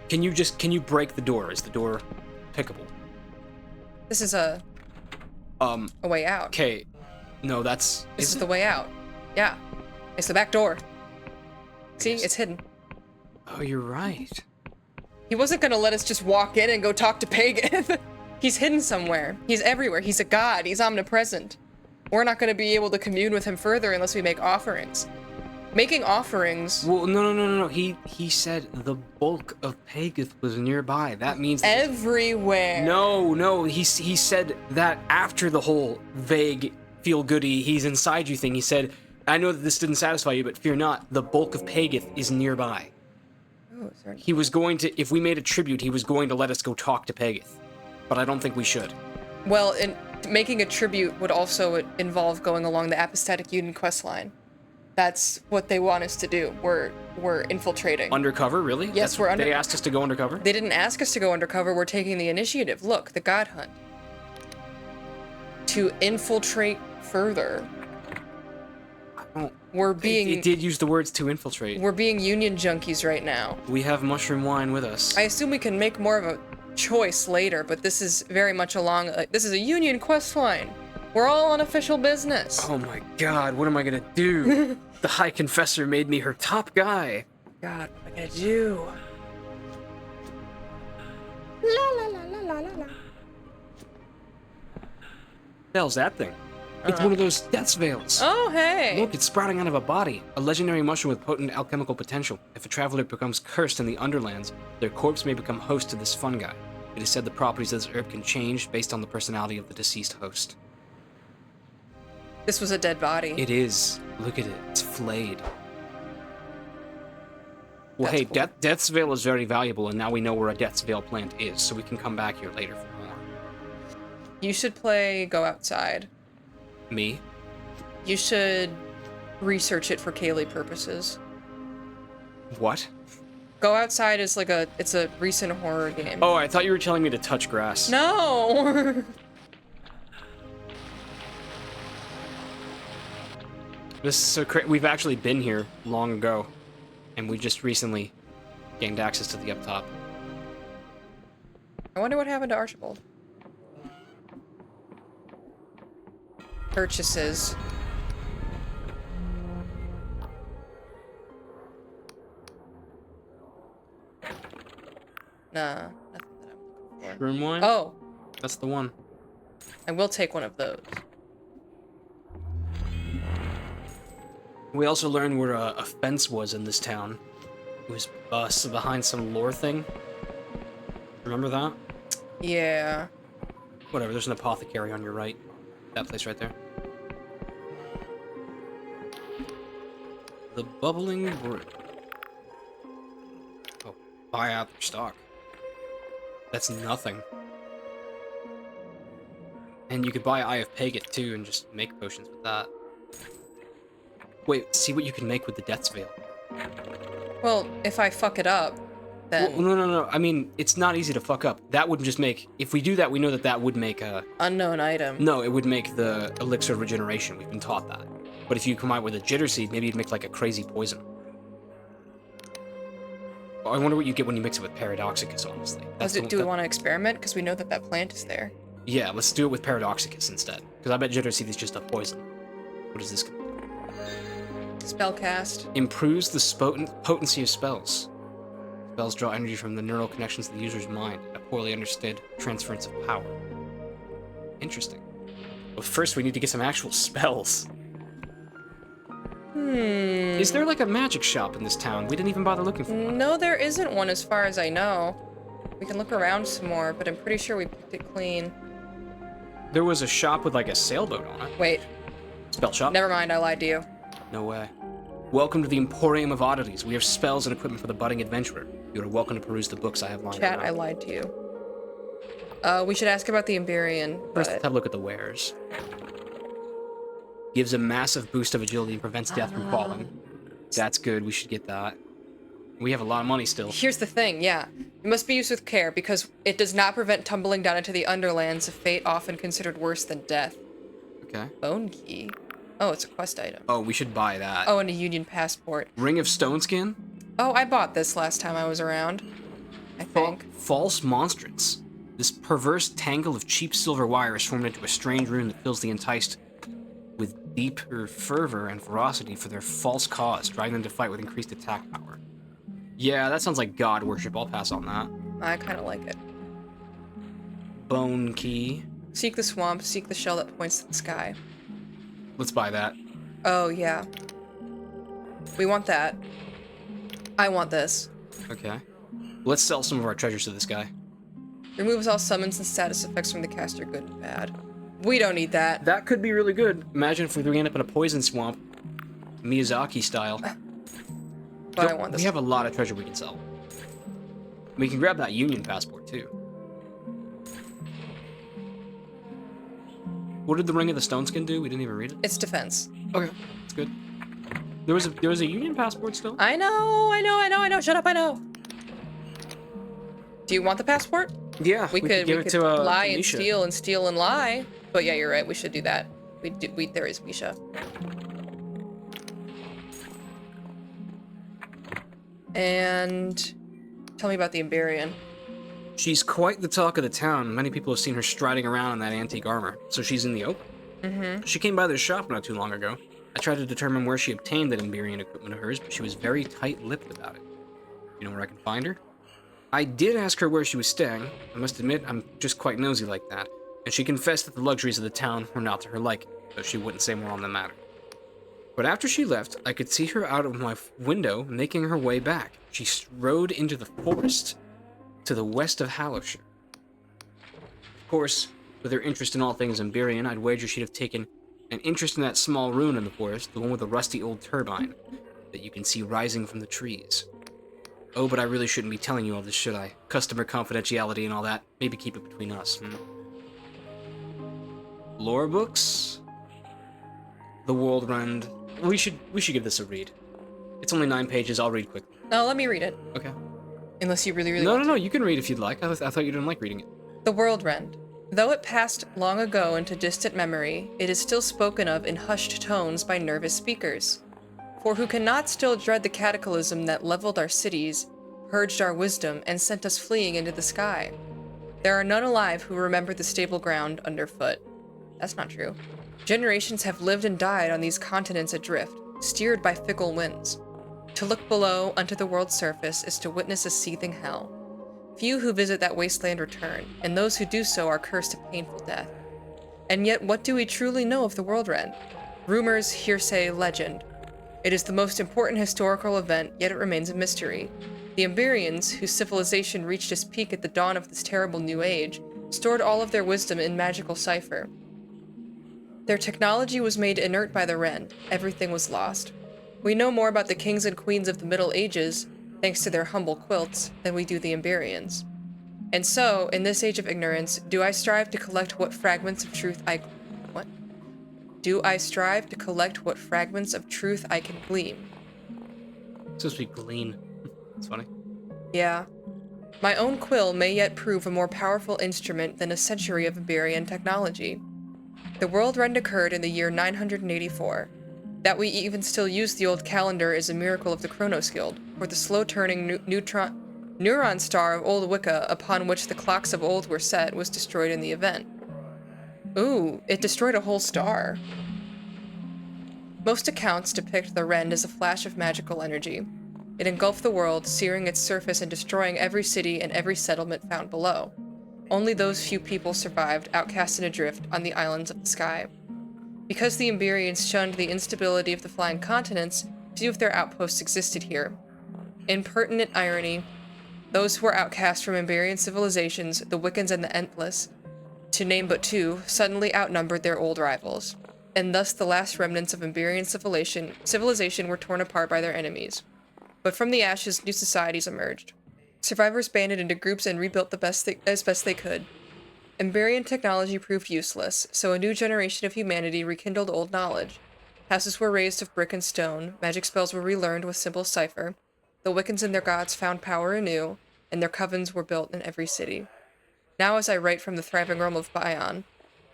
Can you break the door? Is the door pickable? This is a way out. Okay. No, This is the way out. Yeah. It's the back door. See, it's hidden. Oh, you're right. He wasn't gonna let us just walk in and go talk to Pagith. He's hidden somewhere. He's everywhere. He's a god. He's omnipresent. We're not gonna be able to commune with him further unless we make offerings. Making offerings... Well, no. He said the bulk of Pagith was nearby. That means... Everywhere. No. He said that after the whole vague, feel-goody, he's inside you thing, he said, I know that this didn't satisfy you, but fear not, the bulk of Pagith is nearby. Oh, is there... He was going to, if we made a tribute, he was going to let us go talk to Pagith. But I don't think we should. Well, making a tribute would also involve going along the apostatic Yearn quest line. That's what they want us to do. We're infiltrating. Undercover, really? Yes, we're They asked us to go undercover? They didn't ask us to go undercover. We're taking the initiative. Look, the God Hunt. To infiltrate further. We're being... It did use the words to infiltrate. We're being union junkies right now. We have mushroom wine with us. I assume we can make more of a choice later, but this is very much along... this is a union quest line. We're all on official business. Oh my god, what am I gonna do? The High Confessor made me her top guy. God, what am I gonna do? La la la la la la la. The hell's that thing? It's one of those death's veils. Oh, hey! Look, it's sprouting out of a body. A legendary mushroom with potent alchemical potential. If a traveler becomes cursed in the Underlands, their corpse may become host to this fungi. It is said the properties of this herb can change based on the personality of the deceased host. This was a dead body. It is. Look at it. It's flayed. Well, That's hey, cool. Death's Veil is very valuable, and now we know where a Death's Veil plant is, so we can come back here later for more. You should play Go Outside. Me? You should research it for Kayleigh purposes. What? Go Outside is like it's a recent horror game. Oh, I thought you were telling me to touch grass. No! This is so crazy. We've actually been here long ago, and we just recently gained access to the up top. I wonder what happened to Archibald. Purchases. Nah, nothing that I'm looking for. Room wine? Oh, That's the one. I will take one of those. We also learned where a fence was in this town. It was behind some lore thing. Remember that? Yeah. Whatever, there's an apothecary on your right. That place right there. The bubbling brew. Oh, buy out their stock. That's nothing. And you could buy Eye of Pagith too and just make potions with that. Wait, see what you can make with the Death's Veil. Well, if I fuck it up, then... Well, no. I mean, it's not easy to fuck up. That would just make... If we do that, we know that that would make a... Unknown item. No, it would make the Elixir of Regeneration. We've been taught that. But if you come out with a Jitter Seed, maybe you'd make like a crazy poison. I wonder what you get when you mix it with Paradoxicus, honestly. Do we want to experiment? Because we know that that plant is there. Yeah, let's do it with Paradoxicus instead. Because I bet Jitter Seed is just a poison. What is this? Spellcast. Improves the potency of spells. Spells draw energy from the neural connections of the user's mind. A poorly understood transference of power. Interesting. But first we need to get some actual spells. Is there like a magic shop in this town? We didn't even bother looking for one. No, there isn't one as far as I know. We can look around some more, but I'm pretty sure we picked it clean. There was a shop with like a sailboat on it. Wait. Spell shop? Never mind, I lied to you. No way. Welcome to the Emporium of Oddities. We have spells and equipment for the budding adventurer. You are welcome to peruse the books I have lined Chat, around. I lied to you. We should ask about the Empyrean, First, but... let's have a look at the wares. Gives a massive boost of agility and prevents death from falling. That's good, we should get that. We have a lot of money still. Here's the thing, yeah. It must be used with care, because it does not prevent tumbling down into the underlands, a fate often considered worse than death. Okay. Bone key. Oh, it's a quest item. Oh, we should buy that. Oh, and a union passport. Ring of Stone Skin? Oh, I bought this last time I was around. I think. False monstrance. This perverse tangle of cheap silver wire is formed into a strange rune that fills the enticed with deeper fervor and ferocity for their false cause, driving them to fight with increased attack power. Yeah, that sounds like god worship. I'll pass on that. I kind of like it. Bone key. Seek the swamp, seek the shell that points to the sky. Let's buy that. Oh, yeah. We want that. I want this. Okay. Let's sell some of our treasures to this guy. Removes all summons and status effects from the caster, good and bad. We don't need that. That could be really good. Imagine if we end up in a poison swamp. Miyazaki style. But I want this. We have a lot of treasure we can sell. We can grab that union passport, too. What did the Ring of the Stone Skin do? We didn't even read it. It's defense. Okay, that's good. There was a union passport still? I know. Shut up, I know. Do you want the passport? Yeah, we could give it to lie and Misha. steal and lie. But yeah, you're right. We should do that. There is Misha. And tell me about the Emberian. She's quite the talk of the town. Many people have seen her striding around in that antique armor, so she's in the open. Mm-hmm. She came by this shop not too long ago. I tried to determine where she obtained that Emberian equipment of hers, but she was very tight-lipped about it. You know where I can find her? I did ask her where she was staying. I must admit, I'm just quite nosy like that, and she confessed that the luxuries of the town were not to her liking, though she wouldn't say more on the matter. But after she left, I could see her out of my window making her way back. She strode into the forest to the west of Hallowshire. Of course, with her interest in all things Emberian, I'd wager she'd have taken an interest in that small ruin in the forest, the one with the rusty old turbine that you can see rising from the trees. Oh, but I really shouldn't be telling you all this, should I? Customer confidentiality and all that. Maybe keep it between us. Lore books? The World Rend. We should give this a read. It's only 9 pages. I'll read quickly. No, let me read it. Okay. Unless you really No, want no, you can read if you'd like. I thought you didn't like reading it. The World Rend. Though it passed long ago into distant memory, it is still spoken of in hushed tones by nervous speakers. For who cannot still dread the cataclysm that leveled our cities, purged our wisdom, and sent us fleeing into the sky? There are none alive who remember the stable ground underfoot. That's not true. Generations have lived and died on these continents adrift, steered by fickle winds. To look below unto the world's surface is to witness a seething hell. Few who visit that wasteland return, and those who do so are cursed to painful death. And yet, what do we truly know of the World Rend? Rumors, hearsay, legend. It is the most important historical event, yet it remains a mystery. The Emberians, whose civilization reached its peak at the dawn of this terrible new age, stored all of their wisdom in magical cipher. Their technology was made inert by the Rend. Everything was lost. We know more about the kings and queens of the Middle Ages, thanks to their humble quilts, than we do the Emberians. And so, in this age of ignorance, do I strive to collect what fragments of truth I can glean? It's supposed to be glean. It's funny. Yeah. My own quill may yet prove a more powerful instrument than a century of Emberian technology. The World Rend occurred in the year 984. That we even still use the old calendar is a miracle of the Chronos Guild, for the slow-turning neuron star of old Wicca upon which the clocks of old were set was destroyed in the event. Ooh, it destroyed a whole star. Most accounts depict the Rend as a flash of magical energy. It engulfed the world, searing its surface and destroying every city and every settlement found below. Only those few people survived, outcast and adrift, on the islands of the sky. Because the Emberians shunned the instability of the flying continents, few of their outposts existed here. In pertinent irony, those who were outcast from Emberian civilizations, the Wiccans and the Endless, to name but two, suddenly outnumbered their old rivals. And thus the last remnants of Emberian civilization were torn apart by their enemies. But from the ashes, new societies emerged. Survivors banded into groups and rebuilt as best they could. Emberian technology proved useless, so a new generation of humanity rekindled old knowledge. Houses were raised of brick and stone, magic spells were relearned with simple cipher, The Wiccans and their gods found power anew, and their covens were built in every city. Now as I write from the thriving realm of Bion,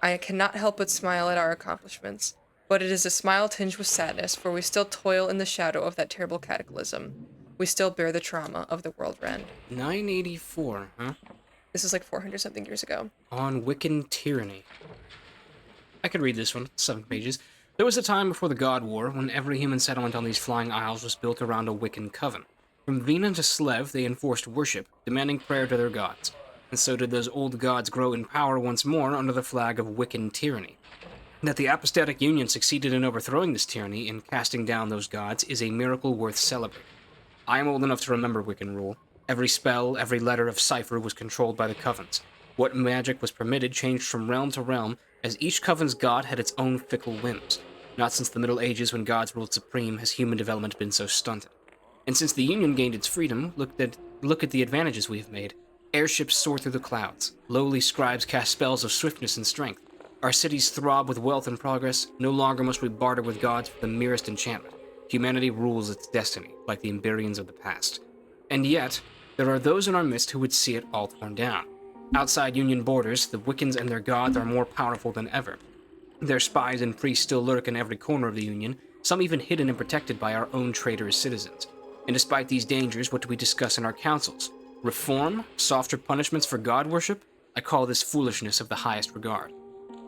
I cannot help but smile at our accomplishments, but it is a smile tinged with sadness, for we still toil in the shadow of that terrible cataclysm. We still bear the trauma of the world rend. 984, huh? This is like 400 something years ago. On Wiccan tyranny. I could read this one, 7 pages. There was a time before the God War when every human settlement on these flying isles was built around a Wiccan coven. From Vina to Slev, they enforced worship, demanding prayer to their gods. And so did those old gods grow in power once more under the flag of Wiccan tyranny. That the Apostatic Union succeeded in overthrowing this tyranny and casting down those gods is a miracle worth celebrating. I am old enough to remember Wiccan rule. Every spell, every letter of cipher was controlled by the covens. What magic was permitted changed from realm to realm, as each coven's god had its own fickle whims. Not since the Middle Ages, when gods ruled supreme, has human development been so stunted. And since the Union gained its freedom, look at the advantages we have made. Airships soar through the clouds. Lowly scribes cast spells of swiftness and strength. Our cities throb with wealth and progress. No longer must we barter with gods for the merest enchantment. Humanity rules its destiny, like the Emberians of the past. And yet, there are those in our midst who would see it all torn down. Outside Union borders, the Wiccans and their gods are more powerful than ever. Their spies and priests still lurk in every corner of the Union, some even hidden and protected by our own traitorous citizens. And despite these dangers, what do we discuss in our councils? Reform? Softer punishments for god worship? I call this foolishness of the highest regard.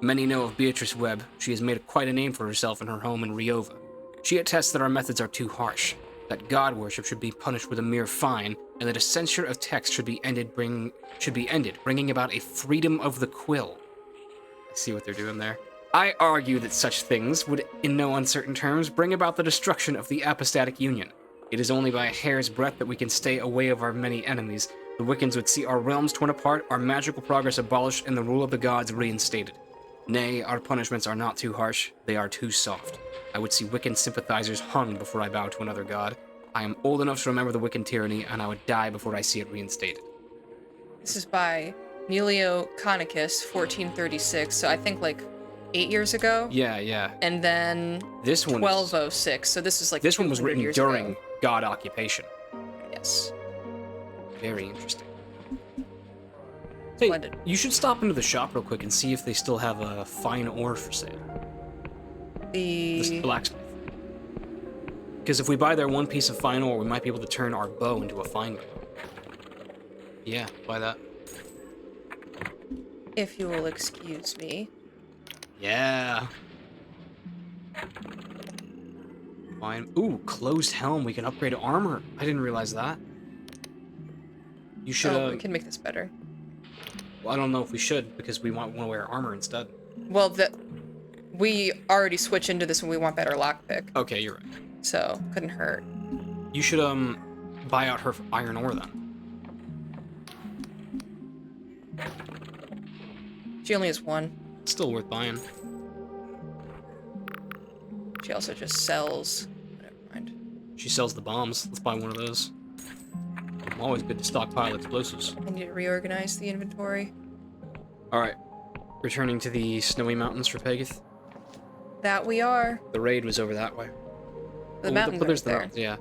Many know of Beatrice Webb. She has made quite a name for herself in her home in Riova. She attests that our methods are too harsh, that god worship should be punished with a mere fine, and that a censure of text should be ended, bringing about a freedom of the quill. I see what they're doing there. I argue that such things would, in no uncertain terms, bring about the destruction of the Apostatic Union. It is only by a hair's breadth that we can stay away of our many enemies. The Wiccans would see our realms torn apart, our magical progress abolished, and the rule of the gods reinstated. Nay, our punishments are not too harsh, they are too soft. I would see Wiccan sympathizers hung before I bow to another god. I am old enough to remember the Wiccan tyranny, and I would die before I see it reinstated. This is by Nelio Conicus, 1436, so I think like 8 years ago. Yeah. And then this one 1206, so this is like this one was written during ago. God occupation. Yes. Very interesting. Hey, Splendid. you should stop into the shop real quick and see if they still have a fine ore for sale. The blacksmith. Because if we buy their one piece of fine ore, we might be able to turn our bow into a fine bow. Yeah, buy that. If you will excuse me. Yeah. Fine. Ooh, closed helm. We can upgrade armor. I didn't realize that. You should. Oh, we can make this better. Well, I don't know if we should because we want to wear armor instead. Well, we already switch into this when we want better lockpick. Okay, you're right. So couldn't hurt. You should buy out her iron ore then. She only has one. It's still worth buying. She also just sells. Never mind. She sells the bombs. Let's buy one of those. Always good to stockpile explosives. I need to reorganize the inventory. Alright. Returning to the snowy mountains for Pagith. That we are. The raid was over that way. The mountains there's are the there. mountains, yeah.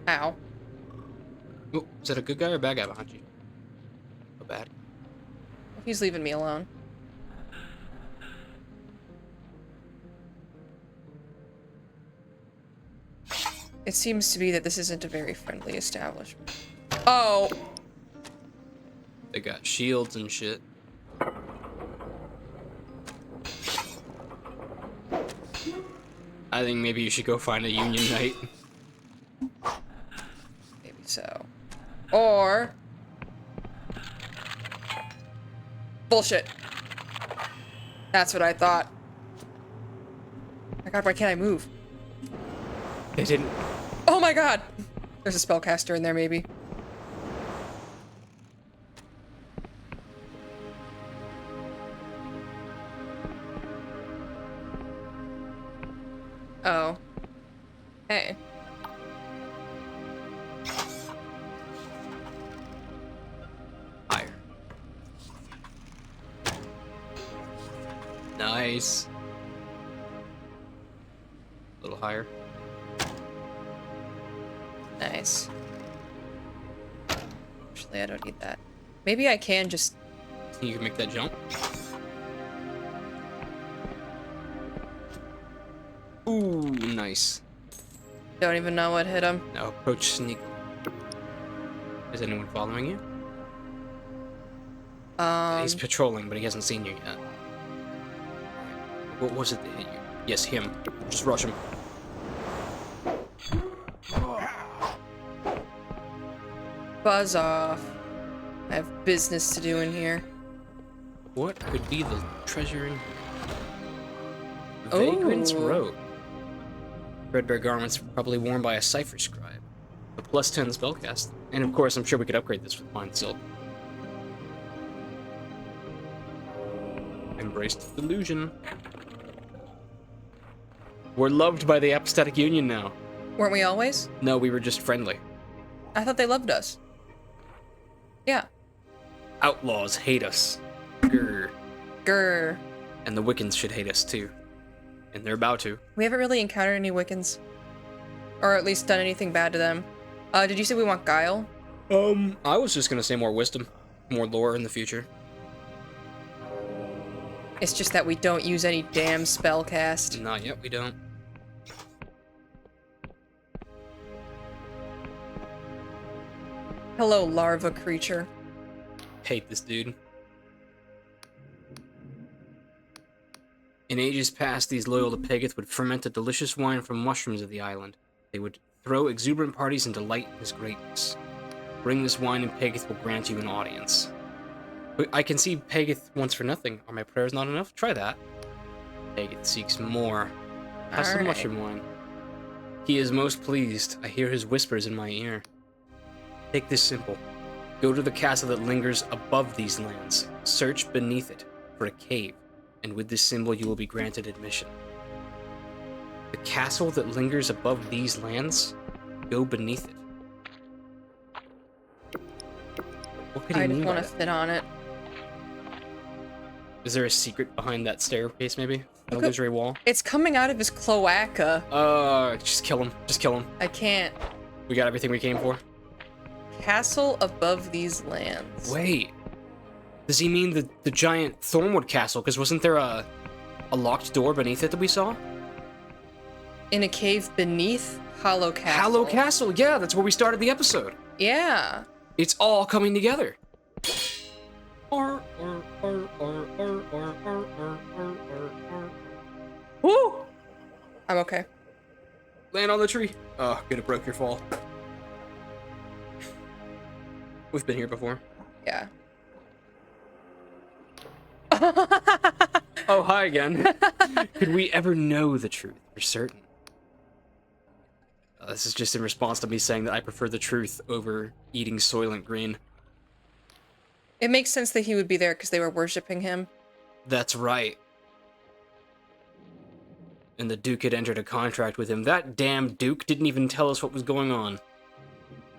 Ow. Oh, is that a good guy or a bad guy behind you? A bad. He's leaving me alone. It seems to be that this isn't a very friendly establishment. Oh! They got shields and shit. I think maybe you should go find a Union Knight. Maybe so. Or... bullshit. That's what I thought. Oh my god, why can't I move? They didn't. Oh my god! There's a spellcaster in there, maybe. Oh. Hey. Higher. Nice. A little higher. Nice. Actually, I don't need that. Maybe I can just... You can make that jump. Ooh, nice. Don't even know what hit him. Now approach sneakily. Is anyone following you? He's patrolling, but he hasn't seen you yet. What was it that hit you? Yes, him. Just rush him. Buzz off. I have business to do in here. What could be the treasure in here? Vagrant's Robe. Rustberg garments probably worn by a cipher scribe. A +10 spellcast. And of course, I'm sure we could upgrade this with fine silk. Embraced Delusion. We're loved by the Apostatic Union now. Weren't we always? No, we were just friendly. I thought they loved us. Yeah. Outlaws hate us. Grr. Grr. And the Wiccans should hate us too. And they're about to. We haven't really encountered any Wiccans. Or at least done anything bad to them. Did you say we want Guile? I was just gonna say more wisdom. More lore in the future. It's just that we don't use any damn spellcast. Not yet, we don't. Hello, larva creature. Hate this dude. In ages past, these loyal to Pagith would ferment a delicious wine from mushrooms of the island. They would throw exuberant parties and delight in his greatness. Bring this wine and Pagith will grant you an audience. But I can see Pagith wants for nothing. Are my prayers not enough? Try that. Pagith seeks more. Have some mushroom wine. He is most pleased. I hear his whispers in my ear. Take this simple. Go to the castle that lingers above these lands. Search beneath it for a cave, and with this symbol you will be granted admission. The castle that lingers above these lands? Go beneath it. What could he I mean just by want to that? sit on it. Is there a secret behind that staircase, maybe? An Look, illusory wall? It's coming out of his cloaca. Just kill him. Just kill him. I can't. We got everything we came for? Castle above these lands. Wait. Does he mean the giant Thornwood castle? Because wasn't there a locked door beneath it that we saw? In a cave beneath Hollow Castle. Hollow Castle, yeah, that's where we started the episode. Yeah. It's all coming together. Woo! I'm okay. Land on the tree. Oh, good, it broke your fall. We've been here before. Yeah. Oh, hi again. Could we ever know the truth for certain? This is just in response to me saying that I prefer the truth over eating Soylent Green. It makes sense that he would be there because they were worshipping him. That's right. And the Duke had entered a contract with him. That damn Duke didn't even tell us what was going on.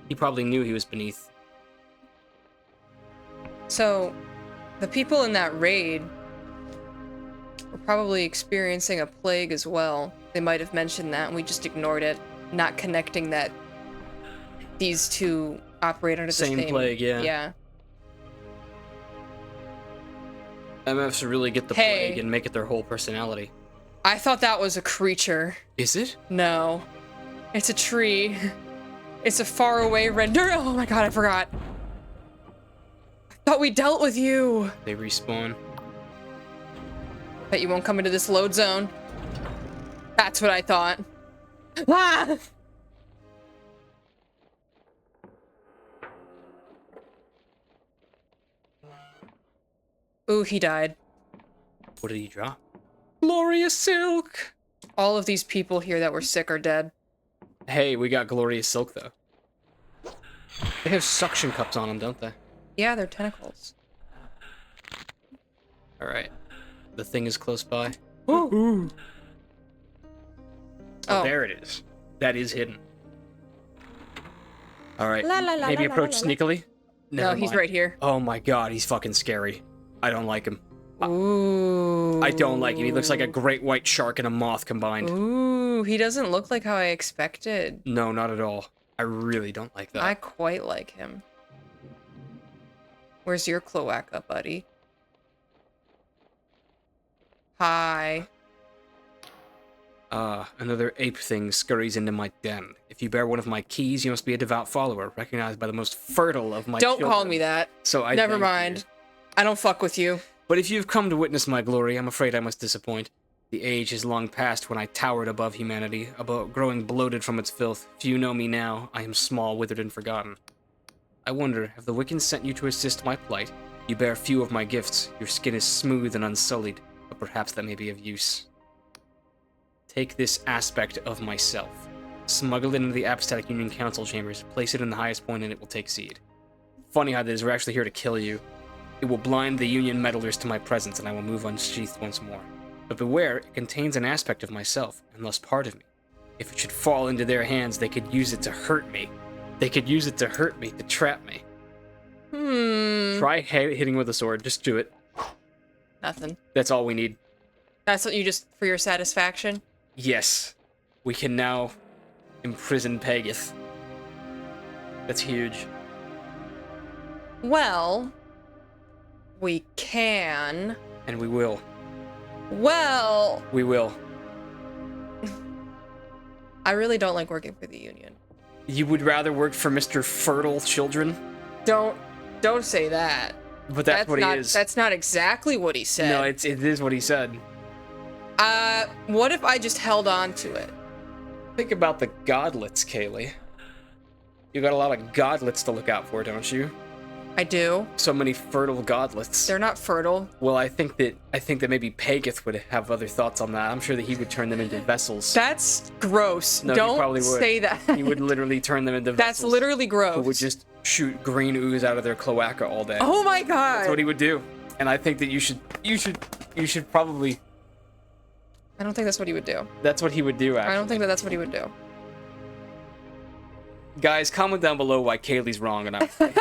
He probably knew he was beneath. So, the people in that raid were probably experiencing a plague as well. They might have mentioned that and we just ignored it, not connecting that these two operate under the same plague, yeah. Yeah. MFs really get the plague and make it their whole personality. I thought that was a creature. Is it? No. It's a tree. It's a faraway render. Oh my god, I forgot. I thought we dealt with you. They respawn. Bet you won't come into this load zone. That's what I thought. Ah! Ooh, he died. What did he drop? Glorious Silk! All of these people here that were sick are dead. Hey, we got Glorious Silk, though. They have suction cups on them, don't they? Yeah, they're tentacles. Alright. The thing is close by. Ooh. Oh, there it is. That is hidden. Alright, maybe approach sneakily? No, he's right here. Oh my god, he's fucking scary. I don't like him. Ooh. I don't like him. He looks like a great white shark and a moth combined. Ooh. Ooh, he doesn't look like how I expected. No, not at all. I really don't like that. I quite like him. Where's your cloaca, buddy? Hi. Another ape thing scurries into my den. If you bear one of my keys, you must be a devout follower, recognized by the most fertile of my Don't children. call me that. So I Never thank mind. you. I don't fuck with you. But if you've come to witness my glory, I'm afraid I must disappoint. The age is long past when I towered above humanity, about growing bloated from its filth. Few know me now. I am small, withered, and forgotten. I wonder, have the Wiccans sent you to assist my plight? You bear few of my gifts. Your skin is smooth and unsullied, but perhaps that may be of use. Take this aspect of myself. Smuggle it into the Apostatic Union Council chambers. Place it in the highest point and it will take seed. Funny how this, we're actually here to kill you. It will blind the Union meddlers to my presence and I will move unsheathed once more. But beware, it contains an aspect of myself, and thus part of me. If it should fall into their hands, they could use it to hurt me. They could use it to hurt me, to trap me. Try hitting with a sword. Just do it. Nothing. That's all we need. That's what you just, for your satisfaction? Yes. We can now imprison Pagith. That's huge. Well, we can. And we will. Well, We will. I really don't like working for the Union. You would rather work for Mr. Fertile Children? Don't say that. But that's what not, he is. That's not exactly what he said. No, it is what he said. What if I just held on to it? Think about the godlets, Kayleigh. You got a lot of godlets to look out for, don't you? I do. So many fertile godlets. They're not fertile. Well, I think that maybe Pagith would have other thoughts on that. I'm sure that he would turn them into vessels. That's gross. No, he Don't probably would. say that. He would literally turn them into vessels. That's literally gross. Who would just shoot green ooze out of their cloaca all day. Oh my god. That's what he would do. And I think that you should probably. I don't think that's what he would do. That's what he would do, actually. I don't think that's what he would do. Guys, comment down below why Kayleigh's wrong and I'm right.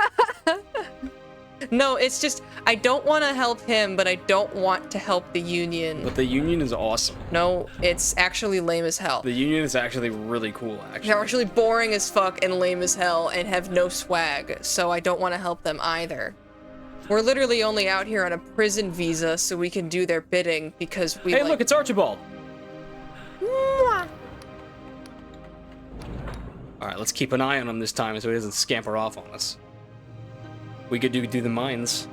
No, it's just, I don't want to help him, but I don't want to help the Union. But the Union is awesome. No, it's actually lame as hell. The Union is actually really cool, actually. They're actually boring as fuck and lame as hell and have no swag, so I don't want to help them either. We're literally only out here on a prison visa so we can do their bidding because we Hey, look, it's Archibald! Alright, let's keep an eye on him this time so he doesn't scamper off on us. We could do the mines.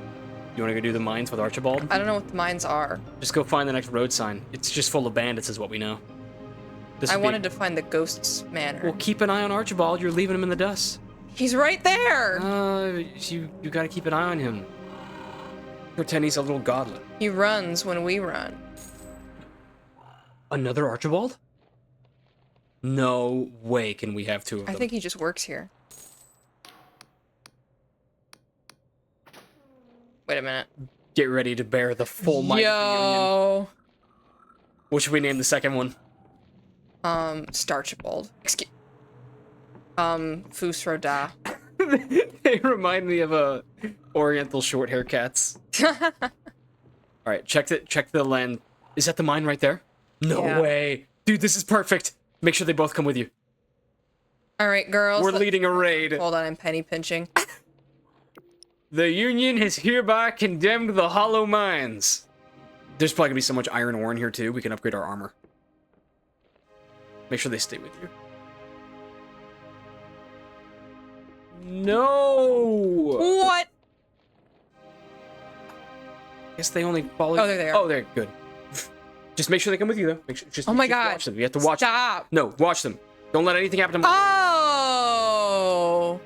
You want to go do the mines with Archibald? I don't know what the mines are. Just go find the next road sign. It's just full of bandits is what we know. I wanted to find the Ghost's Manor. Well, keep an eye on Archibald. You're leaving him in the dust. He's right there! You gotta keep an eye on him. Pretend he's a little godlet. He runs when we run. Another Archibald? No way can we have two of them. I think he just works here. Wait a minute. Get ready to bear the full might of the Union. Yo! What should we name the second one? Starchibald. Excuse. Fusroda. They remind me of Oriental short hair cats. All right, check the land. Is that the mine right there? No Yeah. way, dude. This is perfect. Make sure they both come with you. All right, girls. We're leading a raid. Hold on, I'm penny pinching. The Union has hereby condemned the hollow mines. There's probably gonna be so much iron ore in here too. We can upgrade our armor. Make sure they stay with you. No. What? Guess they only follow. Oh, there they are. Oh, they're good. Just make sure they come with you, though. Oh my just god. Watch them. You have to watch. Stop. No, watch them. Don't let anything happen to them. Oh.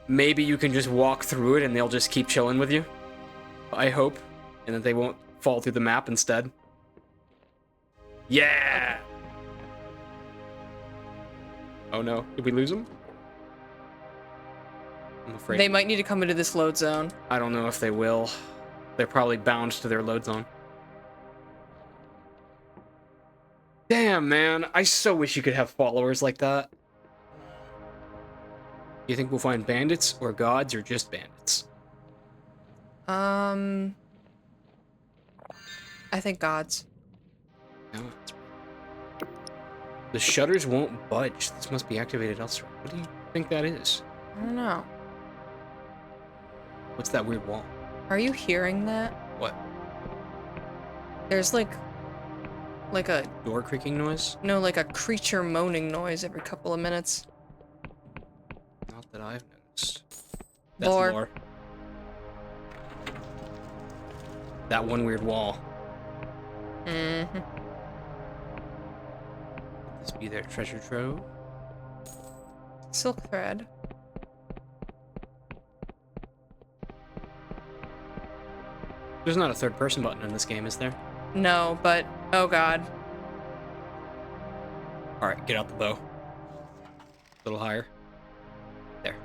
Maybe you can just walk through it and they'll just keep chilling with you. I hope. And that they won't fall through the map instead. Yeah! Oh no. Did we lose them? I'm afraid. They might need to come into this load zone. I don't know if they will. They're probably bound to their load zone. Damn, man. I so wish you could have followers like that. You think we'll find bandits or gods or just bandits? I I think gods. No, it's... The shutters won't budge. This must be activated elsewhere. What do you think that is? I don't know. What's that weird wall? Are you hearing that? What? There's like a Door creaking noise? no, like a creature moaning noise every couple of minutes. Not that I've noticed. That's Lore. lore. That one weird wall. Mm-hmm. Could this be their treasure trove? Silk thread. There's not a third person button in this game, is there? No, but oh god. Alright, get out the bow. A little higher. There.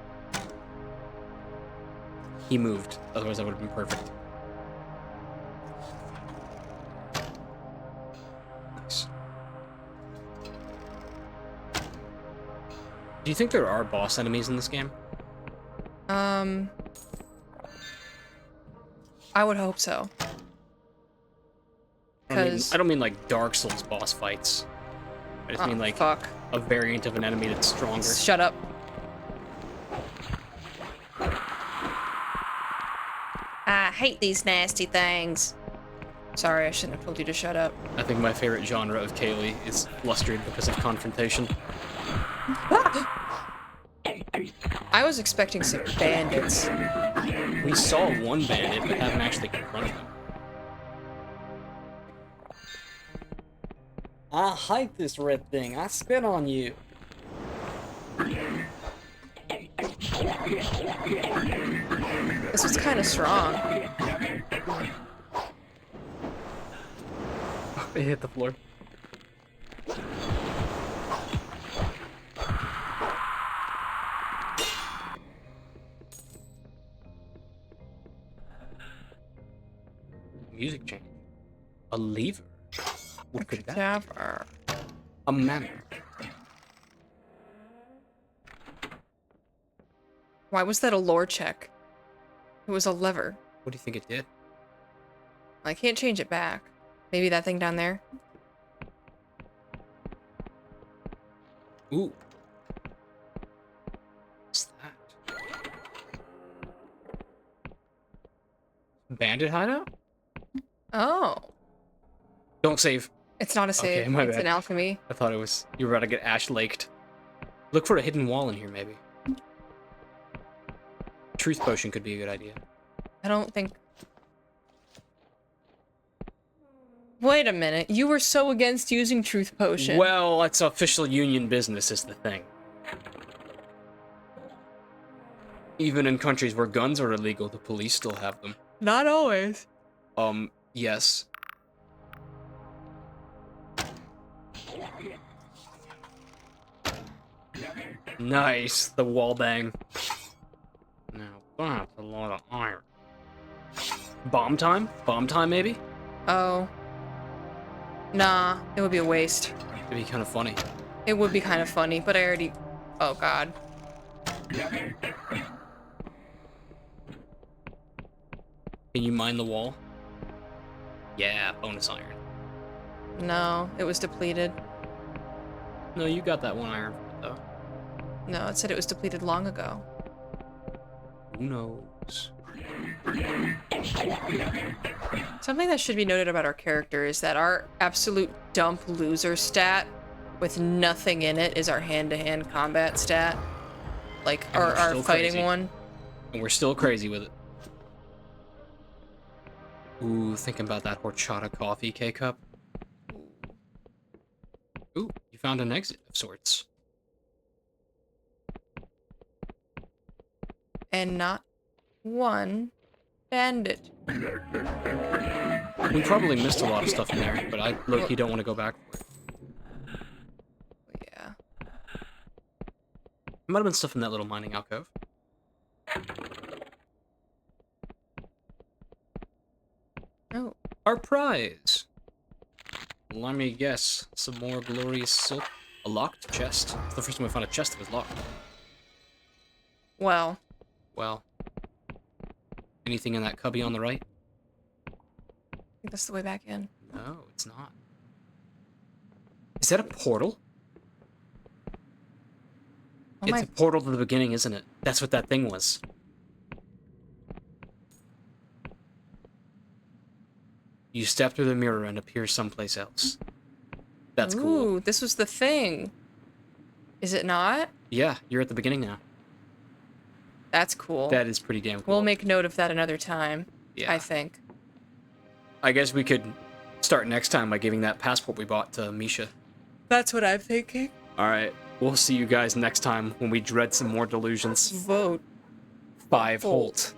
He moved, otherwise that would have been perfect. Nice. Do you think there are boss enemies in this game? I would hope so. I don't mean like Dark Souls boss fights. I just mean like fuck. a variant of an enemy that's stronger. Shut up. I hate these nasty things. Sorry, I shouldn't have told you to shut up. I think my favorite genre of Kayleigh is flustered because of confrontation. I was expecting some bandits. We saw one bandit, but haven't actually confronted him. I hate this red thing. I spit on you. This was kind of strong. It hit the floor. Music change. A lever. What could that Cadaver. be? A manor. Why was that a lore check? It was a lever. What do you think it did? I can't change it back. Maybe that thing down there? Ooh. What's that? Bandit hideout? Oh. Don't save. It's not a save. Okay, my It's bad. an alchemy. I thought it was... You were about to get ash-laked. Look for a hidden wall in here, maybe. Truth potion could be a good idea. I don't think... Wait a minute. You were so against using truth potion. Well, it's official union business is the thing. Even in countries where guns are illegal, the police still have them. Not always. Yes. Nice, the wall bang. Now that's a lot of iron. Bomb time? Bomb time, maybe? Oh. Nah, it would be a waste. It'd be kind of funny. It would be kind of funny, but I already... Oh, God. Can you mine the wall? Yeah, bonus iron. No, it was depleted. No, you got that one iron, though. No, it said it was depleted long ago. Who knows? Something that should be noted about our character is that our absolute dump loser stat with nothing in it is our hand-to-hand combat stat. Like, And we're our still fighting crazy. one. And we're still crazy with it. Ooh, thinking about that horchata coffee K-cup. Ooh, you found an exit of sorts. And not one bandit. We probably missed a lot of stuff in there, but I look, you don't want to go back for it. Yeah. There might have been stuff in that little mining alcove. Oh. Our prize! Let me guess, some more glorious silk. A locked chest. It's the first time we found a chest that was locked. Well. Well. Anything in that cubby on the right? I think that's the way back in. No, it's not. Is that a portal? Oh It's my- a portal to the beginning, isn't it? That's what that thing was. You step through the mirror and appear someplace else. That's cool. Ooh, this was the thing. Is it not? Yeah, you're at the beginning now. That's cool. That is pretty damn cool. We'll make note of that another time. Yeah. I think. I guess we could start next time by giving that passport we bought to Misha. That's what I'm thinking. Alright, we'll see you guys next time when we dread some more delusions. Vote. 5 Holt.